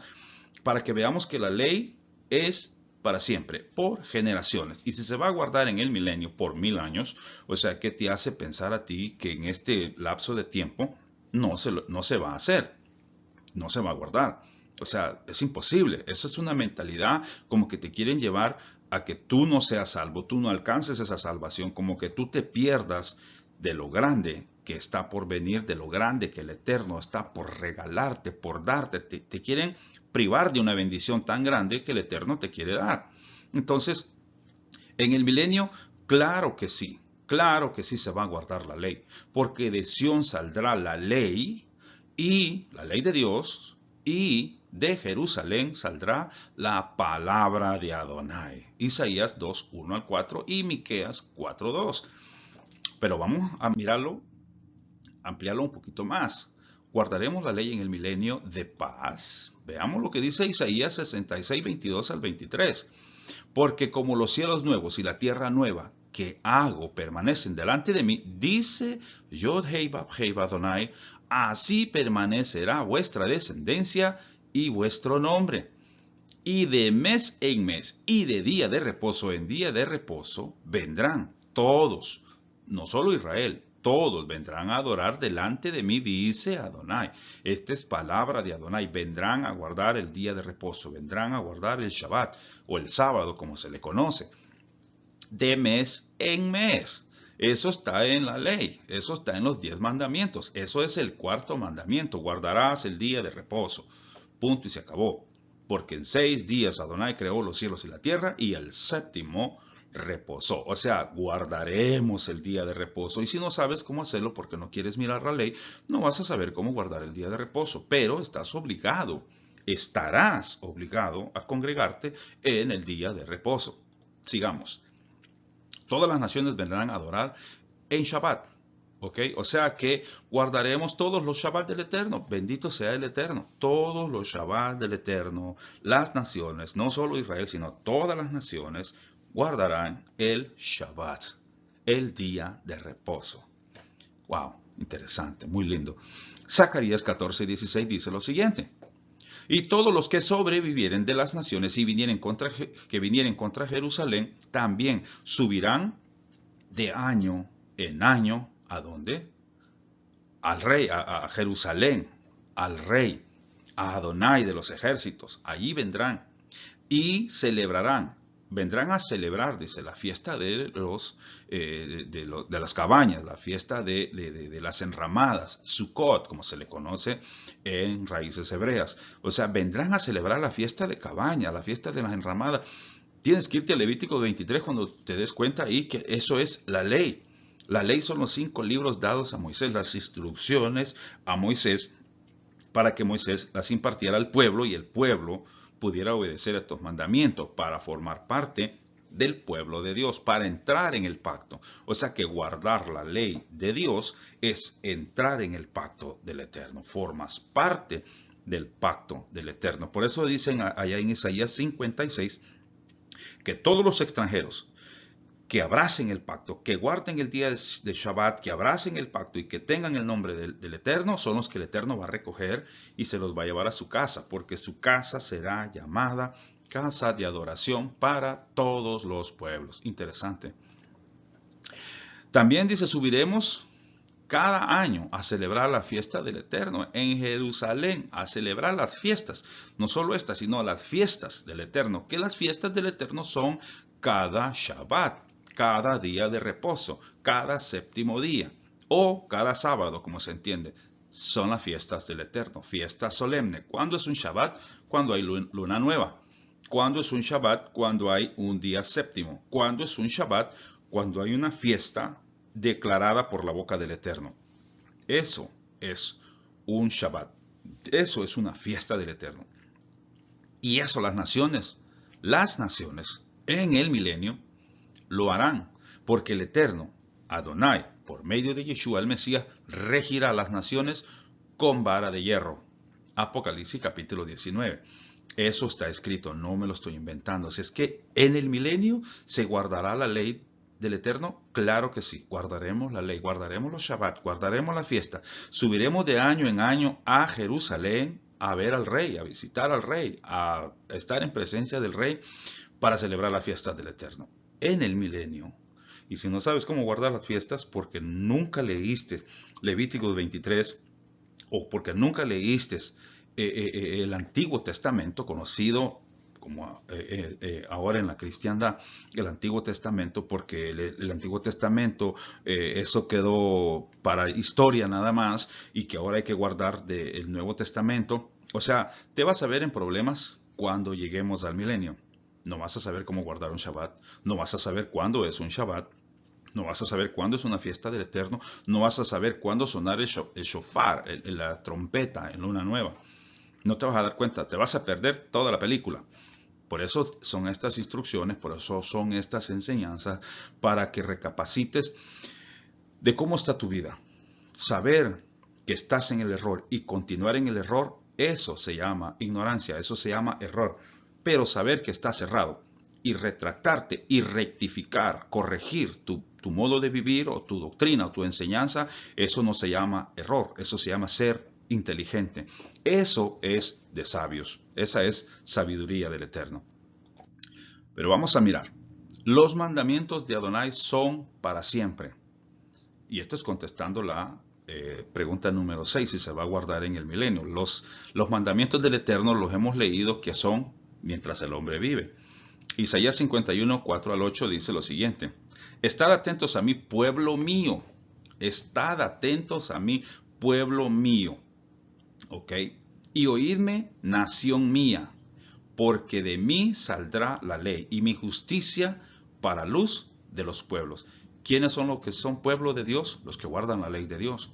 Para que veamos que la ley es para siempre, por generaciones. Y si se va a guardar en el milenio por 1000 años, o sea, ¿qué te hace pensar a ti que en este lapso de tiempo no se va a hacer? No se va a guardar. O sea, es imposible. Esa es una mentalidad como que te quieren llevar a que tú no seas salvo, tú no alcances esa salvación, como que tú te pierdas de lo grande que está por venir, de lo grande que el Eterno está por regalarte, por darte. Te quieren privar de una bendición tan grande que el Eterno te quiere dar. Entonces, en el milenio, claro que sí se va a guardar la ley, porque de Sión saldrá la ley de Dios, y de Jerusalén saldrá la palabra de Adonai. Isaías 2, 1 al 4 y Miqueas 4, 2. Pero vamos a mirarlo, ampliarlo un poquito más. ¿Guardaremos la ley en el milenio de paz? Veamos lo que dice Isaías 66, 22 al 23. Porque como los cielos nuevos y la tierra nueva que hago permanecen delante de mí, dice Yod-Hei Vav-Hei Adonai, así permanecerá vuestra descendencia y vuestro nombre. Y de mes en mes y de día de reposo en día de reposo vendrán todos, no solo Israel, todos vendrán a adorar delante de mí, dice Adonai. Esta es palabra de Adonai. Vendrán a guardar el día de reposo, vendrán a guardar el Shabbat o el sábado, como se le conoce, de mes en mes. Eso está en la ley, eso está en los 10 mandamientos. Eso es el 4º mandamiento. Guardarás el día de reposo. Punto y se acabó. Porque en 6 días Adonai creó los cielos y la tierra y el 7º reposó. O sea, guardaremos el día de reposo. Y si no sabes cómo hacerlo porque no quieres mirar la ley, no vas a saber cómo guardar el día de reposo. Pero estás obligado, estarás obligado a congregarte en el día de reposo. Sigamos. Todas las naciones vendrán a adorar en Shabbat. ¿Ok? O sea que guardaremos todos los Shabbat del Eterno. Bendito sea el Eterno. Todos los Shabbat del Eterno. Las naciones, no solo Israel, sino todas las naciones, guardarán el Shabbat, el día de reposo. Wow, interesante, muy lindo. Zacarías 14:16 dice lo siguiente. Y todos los que sobrevivieren de las naciones y vinieren contra Jerusalén, también subirán de año en año. ¿A dónde? Al rey, a Jerusalén, al rey, a Adonai de los ejércitos. Allí vendrán y celebrarán. Vendrán a celebrar, dice, la fiesta de las cabañas, la fiesta de las enramadas, Sukkot, como se le conoce en raíces hebreas. O sea, vendrán a celebrar la fiesta de cabaña, la fiesta de las enramadas. Tienes que irte a Levítico 23 cuando te des cuenta ahí que eso es la ley. La ley son los 5 libros dados a Moisés, las instrucciones a Moisés para que Moisés las impartiera al pueblo y el pueblo pudiera obedecer a estos mandamientos para formar parte del pueblo de Dios, para entrar en el pacto. O sea que guardar la ley de Dios es entrar en el pacto del Eterno. Formas parte del pacto del Eterno. Por eso dicen allá en Isaías 56 que todos los extranjeros que abracen el pacto, que guarden el día de Shabbat, que abracen el pacto y que tengan el nombre del Eterno, son los que el Eterno va a recoger y se los va a llevar a su casa, porque su casa será llamada casa de adoración para todos los pueblos. Interesante. También dice, subiremos cada año a celebrar la fiesta del Eterno en Jerusalén, a celebrar las fiestas, no solo estas, sino las fiestas del Eterno, que las fiestas del Eterno son cada Shabbat, cada día de reposo, cada 7º día o cada sábado, como se entiende. Son las fiestas del Eterno, fiesta solemne. ¿Cuándo es un Shabbat? Cuando hay luna nueva. ¿Cuándo es un Shabbat? Cuando hay un día 7º. ¿Cuándo es un Shabbat? Cuando hay una fiesta declarada por la boca del Eterno. Eso es un Shabbat. Eso es una fiesta del Eterno. Y eso las naciones en el milenio lo harán, porque el Eterno, Adonai, por medio de Yeshua el Mesías, regirá las naciones con vara de hierro. Apocalipsis capítulo 19. Eso está escrito, no me lo estoy inventando. Si es que en el milenio se guardará la ley del Eterno, claro que sí, guardaremos la ley, guardaremos los Shabbat, guardaremos la fiesta, subiremos de año en año a Jerusalén a ver al rey, a visitar al rey, a estar en presencia del rey para celebrar la fiesta del Eterno en el milenio. Y si no sabes cómo guardar las fiestas porque nunca leíste Levítico 23 o porque nunca leíste el Antiguo Testamento, conocido como ahora en la cristiandad, el Antiguo Testamento, porque el Antiguo Testamento, eso quedó para historia nada más, y que ahora hay que guardar del Nuevo Testamento. O sea, te vas a ver en problemas cuando lleguemos al milenio. No vas a saber cómo guardar un Shabbat, no vas a saber cuándo es un Shabbat, no vas a saber cuándo es una fiesta del Eterno, no vas a saber cuándo sonar el shofar, la trompeta en Luna Nueva. No te vas a dar cuenta, te vas a perder toda la película. Por eso son estas instrucciones, por eso son estas enseñanzas, para que recapacites de cómo está tu vida. Saber que estás en el error y continuar en el error, eso se llama ignorancia, eso se llama error. Pero saber que estás errado y retractarte y rectificar, corregir tu modo de vivir o tu doctrina o tu enseñanza, eso no se llama error, eso se llama ser inteligente. Eso es de sabios. Esa es sabiduría del Eterno. Pero vamos a mirar. Los mandamientos de Adonai son para siempre. Y esto es contestando la pregunta número 6, si se va a guardar en el milenio. Los mandamientos del Eterno los hemos leído que son mientras el hombre vive. Isaías 51, 4 al 8 dice lo siguiente. Estad atentos a mí, pueblo mío. Estad atentos a mí, pueblo mío. ¿Ok? Y oídme, nación mía, porque de mí saldrá la ley y mi justicia para luz de los pueblos. ¿Quiénes son los que son pueblo de Dios? Los que guardan la ley de Dios.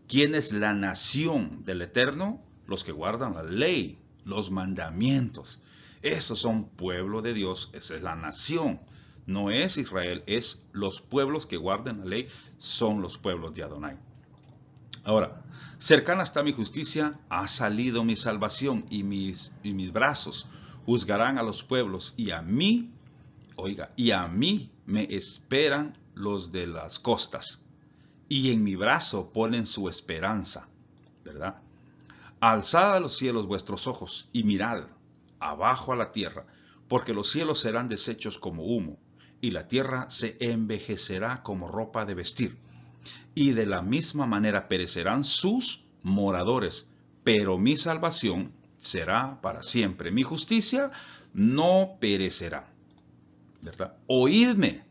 ¿Quién es la nación del Eterno? Los que guardan la ley, los mandamientos. Esos son pueblo de Dios, esa es la nación. No es Israel, es los pueblos que guardan la ley, son los pueblos de Adonai. Ahora, cercana está mi justicia, ha salido mi salvación y mis brazos juzgarán a los pueblos y a mí, oiga, y a mí me esperan los de las costas y en mi brazo ponen su esperanza, ¿verdad? Alzad a los cielos vuestros ojos y mirad abajo a la tierra, porque los cielos serán deshechos como humo y la tierra se envejecerá como ropa de vestir. Y de la misma manera perecerán sus moradores, pero mi salvación será para siempre. Mi justicia no perecerá. ¿Verdad? Oídme,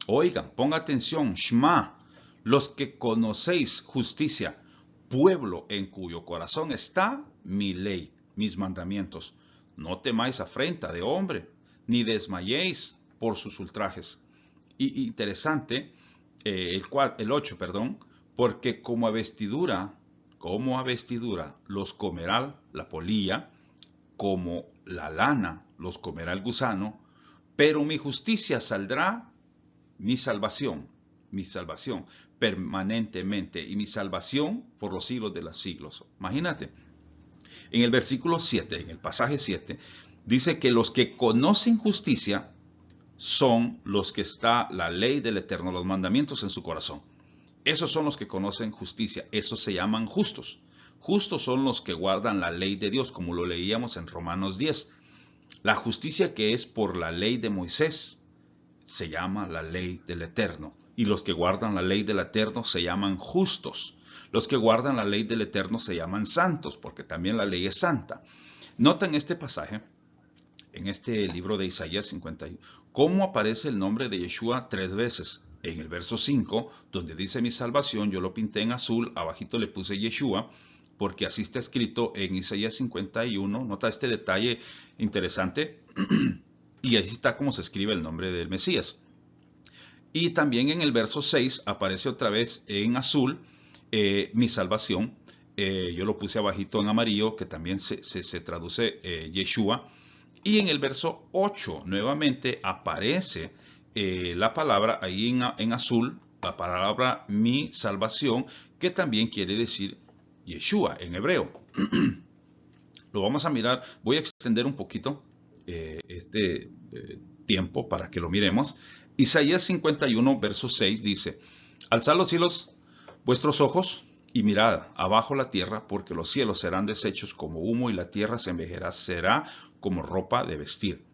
oigan, ponga atención, Shema, los que conocéis justicia, pueblo en cuyo corazón está mi ley, mis mandamientos. No temáis afrenta de hombre, ni desmayéis por sus ultrajes. Y interesante, el 8, perdón, porque como a vestidura los comerá la polilla, como la lana los comerá el gusano, pero mi justicia saldrá, mi salvación permanentemente, y mi salvación por los siglos de los siglos. Imagínate, en el versículo 7, en el pasaje 7, dice que los que conocen justicia son los que está la ley del Eterno, los mandamientos en su corazón. Esos son los que conocen justicia, esos se llaman justos. Justos son los que guardan la ley de Dios, como lo leíamos en Romanos 10. La justicia que es por la ley de Moisés se llama la ley del Eterno. Y los que guardan la ley del Eterno se llaman justos. Los que guardan la ley del Eterno se llaman santos, porque también la ley es santa. Nota en este pasaje, en este libro de Isaías 51, cómo aparece el nombre de Yeshua 3 veces. En el verso 5, donde dice mi salvación, yo lo pinté en azul, abajito le puse Yeshua, porque así está escrito en Isaías 51. Nota este detalle interesante. Y así está como se escribe el nombre del Mesías. Y también en el verso 6 aparece otra vez en azul mi salvación. Yo lo puse abajito en amarillo, que también se traduce Yeshua. Y en el verso 8 nuevamente aparece la palabra ahí en azul, la palabra mi salvación, que también quiere decir Yeshua en hebreo. Lo vamos a mirar, voy a extender un poquito tiempo para que lo miremos. Isaías 51, verso 6 dice, alzad los cielos vuestros ojos y mirad abajo la tierra, porque los cielos serán deshechos como humo y la tierra se envejecerá como ropa de vestir.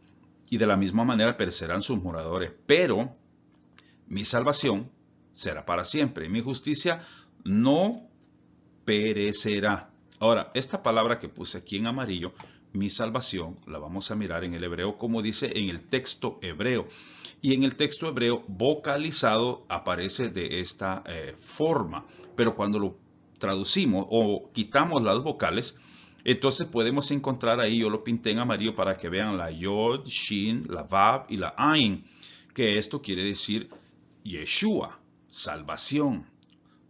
Y de la misma manera perecerán sus moradores, pero mi salvación será para siempre, y mi justicia no perecerá. Ahora, esta palabra que puse aquí en amarillo, mi salvación, la vamos a mirar en el hebreo como dice en el texto hebreo. Y en el texto hebreo vocalizado aparece de esta forma. Pero cuando lo traducimos o quitamos las vocales, entonces podemos encontrar ahí, yo lo pinté en amarillo para que vean la Yod, Shin, la Vav y la Ain. Que esto quiere decir Yeshua, salvación.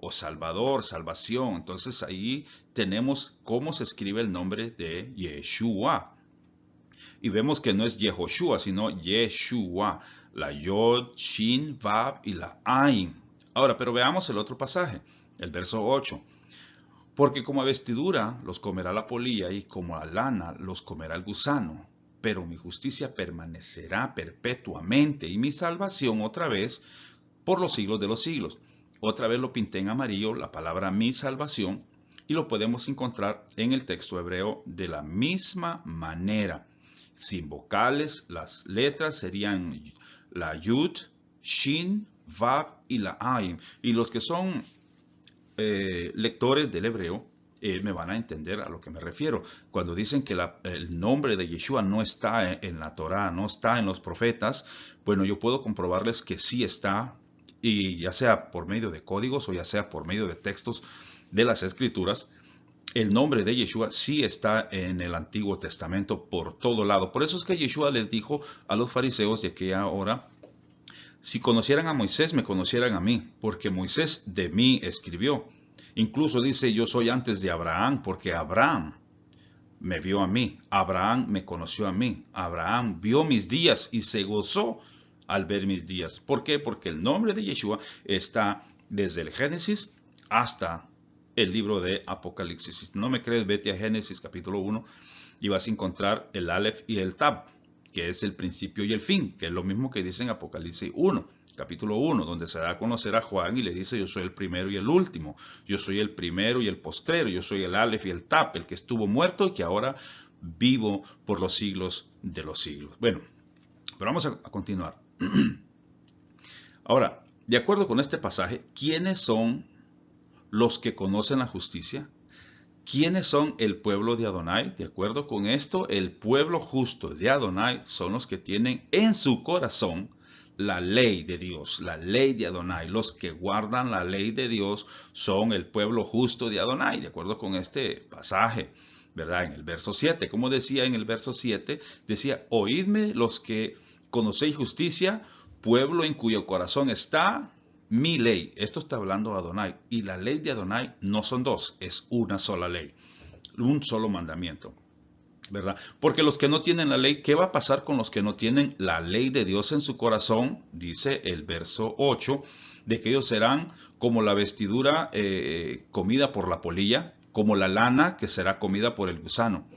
O Salvador, salvación. Entonces ahí tenemos cómo se escribe el nombre de Yeshua. Y vemos que no es Yehoshua, sino Yeshua. La Yod, Shin, Vav y la Ain. Ahora, pero veamos el otro pasaje, el verso 8. Porque como a vestidura los comerá la polilla y como a lana los comerá el gusano. Pero mi justicia permanecerá perpetuamente y mi salvación otra vez por los siglos de los siglos. Otra vez lo pinté en amarillo, la palabra mi salvación, y lo podemos encontrar en el texto hebreo de la misma manera. Sin vocales, las letras serían la Yud, Shin, Vav y la Ain. Y los que son lectores del hebreo me van a entender a lo que me refiero. Cuando dicen que el nombre de Yeshua no está en la Torá, no está en los profetas, bueno, yo puedo comprobarles que sí está. Y ya sea por medio de códigos o ya sea por medio de textos de las Escrituras, el nombre de Yeshua sí está en el Antiguo Testamento por todo lado. Por eso es que Yeshua les dijo a los fariseos de aquella hora, si conocieran a Moisés, me conocieran a mí, porque Moisés de mí escribió. Incluso dice, yo soy antes de Abraham, porque Abraham me vio a mí, Abraham me conoció a mí, Abraham vio mis días y se gozó al ver mis días. ¿Por qué? Porque el nombre de Yeshua está desde el Génesis hasta el libro de Apocalipsis. Si no me crees, vete a Génesis capítulo 1 y vas a encontrar el Aleph y el Tab, que es el principio y el fin, que es lo mismo que dice en Apocalipsis 1, capítulo 1, donde se da a conocer a Juan y le dice, yo soy el primero y el último, yo soy el primero y el postrero, yo soy el Aleph y el Tab, el que estuvo muerto y que ahora vivo por los siglos de los siglos. Bueno, pero vamos a continuar. Ahora, de acuerdo con este pasaje, ¿quiénes son los que conocen la justicia? ¿Quiénes son el pueblo de Adonai? De acuerdo con esto, el pueblo justo de Adonai son los que tienen en su corazón la ley de Dios, la ley de Adonai. Los que guardan la ley de Dios son el pueblo justo de Adonai, de acuerdo con este pasaje, ¿verdad? En el verso 7, como decía en el verso 7, decía, oídme los que conocéis justicia, pueblo en cuyo corazón está mi ley. Esto está hablando Adonai. Y la ley de Adonai no son dos, es una sola ley. Un solo mandamiento, ¿verdad? Porque los que no tienen la ley, ¿qué va a pasar con los que no tienen la ley de Dios en su corazón? Dice el verso 8, de que ellos serán como la vestidura comida por la polilla, como la lana que será comida por el gusano.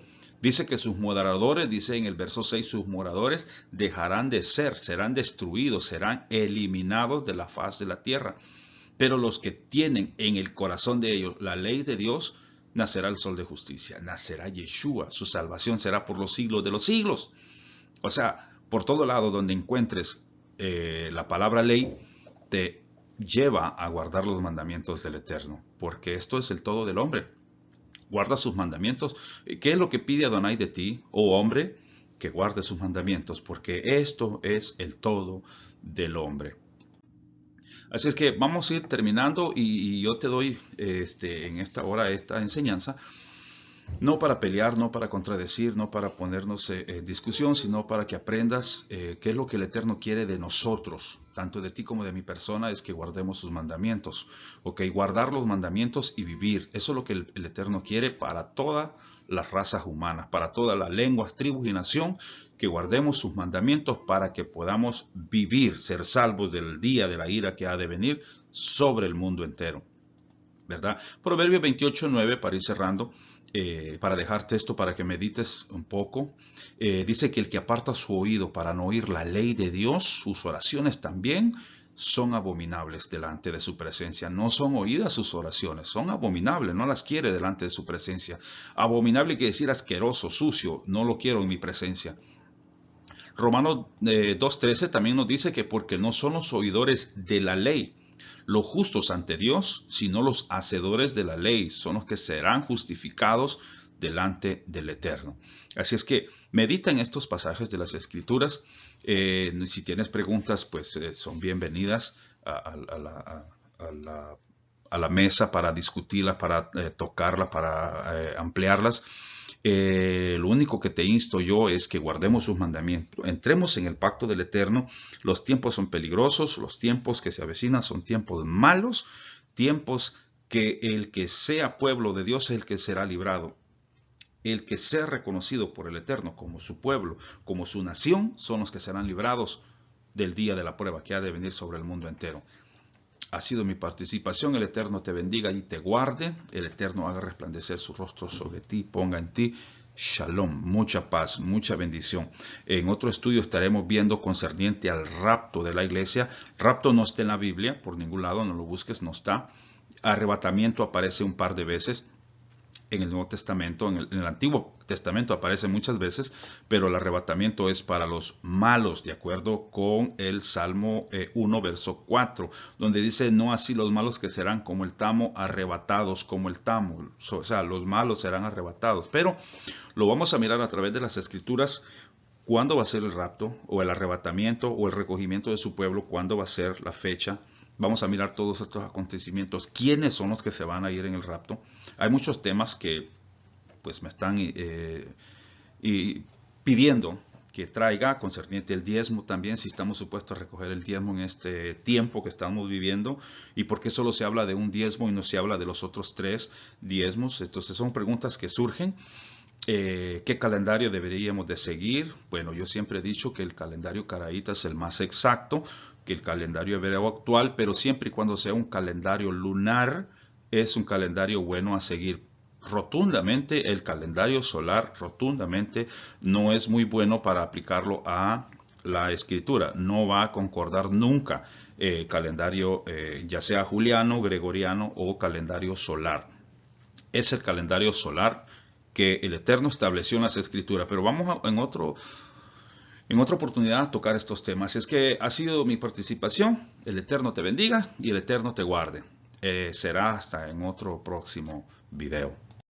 Dice que sus moradores, dice en el verso 6, sus moradores dejarán de ser, serán destruidos, serán eliminados de la faz de la tierra. Pero los que tienen en el corazón de ellos la ley de Dios, nacerá el sol de justicia, nacerá Yeshua, su salvación será por los siglos de los siglos. O sea, por todo lado donde encuentres la palabra ley, te lleva a guardar los mandamientos del Eterno, porque esto es el todo del hombre. Guarda sus mandamientos. ¿Qué es lo que pide Adonai de ti, oh hombre? Que guarde sus mandamientos, porque esto es el todo del hombre. Así es que vamos a ir terminando y yo te doy en esta hora esta enseñanza, no para pelear, no para contradecir, no para ponernos en discusión, sino para que aprendas qué es lo que el Eterno quiere de nosotros, tanto de ti como de mi persona, es que guardemos sus mandamientos. Ok, guardar los mandamientos y vivir, eso es lo que el Eterno quiere para toda las razas humanas, para todas las lenguas, tribus y nación, que guardemos sus mandamientos para que podamos vivir, ser salvos del día de la ira que ha de venir sobre el mundo entero, ¿verdad? Proverbios 28:9, para ir cerrando, para dejarte esto para que medites un poco, dice que el que aparta su oído para no oír la ley de Dios, sus oraciones también son abominables delante de su presencia. No son oídas sus oraciones, son abominables, no las quiere delante de su presencia. Abominable quiere decir asqueroso, sucio, no lo quiero en mi presencia. Romanos 2:13 también nos dice que porque no son los oidores de la ley los justos ante Dios, sino los hacedores de la ley son los que serán justificados delante del Eterno. Así es que medita en estos pasajes de las Escrituras. Si tienes preguntas, pues son bienvenidas a la mesa para discutirlas, para tocarlas, para ampliarlas. Lo único que te insto yo es que guardemos sus mandamientos, entremos en el pacto del Eterno. Los tiempos son peligrosos, los tiempos que se avecinan son tiempos malos, tiempos que el que sea pueblo de Dios es el que será librado. El que sea reconocido por el Eterno como su pueblo, como su nación, son los que serán librados del día de la prueba que ha de venir sobre el mundo entero. Ha sido mi participación. El Eterno te bendiga y te guarde. El Eterno haga resplandecer su rostro sobre ti, ponga en ti shalom, mucha paz, mucha bendición. En otro estudio estaremos viendo concerniente al rapto de la iglesia. Rapto no está en la Biblia, por ningún lado, no lo busques, no está. Arrebatamiento aparece un par de veces en el Nuevo Testamento. En el Antiguo Testamento aparece muchas veces, pero el arrebatamiento es para los malos, de acuerdo con el Salmo 1, verso 4, donde dice: no así los malos, que serán como el tamo, arrebatados como el tamo. O sea, los malos serán arrebatados. Pero lo vamos a mirar a través de las Escrituras. ¿Cuándo va a ser el rapto, o el arrebatamiento, o el recogimiento de su pueblo? ¿Cuándo va a ser la fecha? Vamos a mirar todos estos acontecimientos. ¿Quiénes son los que se van a ir en el rapto? Hay muchos temas que pues me están pidiendo que traiga, concerniente el diezmo también, si estamos supuestos a recoger el diezmo en este tiempo que estamos viviendo, y por qué solo se habla de un diezmo y no se habla de los otros 3 diezmos. Entonces son preguntas que surgen. ¿Qué calendario deberíamos de seguir? Bueno, yo siempre he dicho que el calendario caraíta es el más exacto que el calendario hebreo actual, pero siempre y cuando sea un calendario lunar, es un calendario bueno a seguir. Rotundamente, el calendario solar, rotundamente, no es muy bueno para aplicarlo a la escritura. No va a concordar nunca calendario, ya sea juliano, gregoriano o calendario solar. Es el calendario solar que el Eterno estableció en las Escrituras. Pero vamos en otra oportunidad a tocar estos temas. Es que ha sido mi participación. El Eterno te bendiga y el Eterno te guarde. Será hasta en otro próximo video.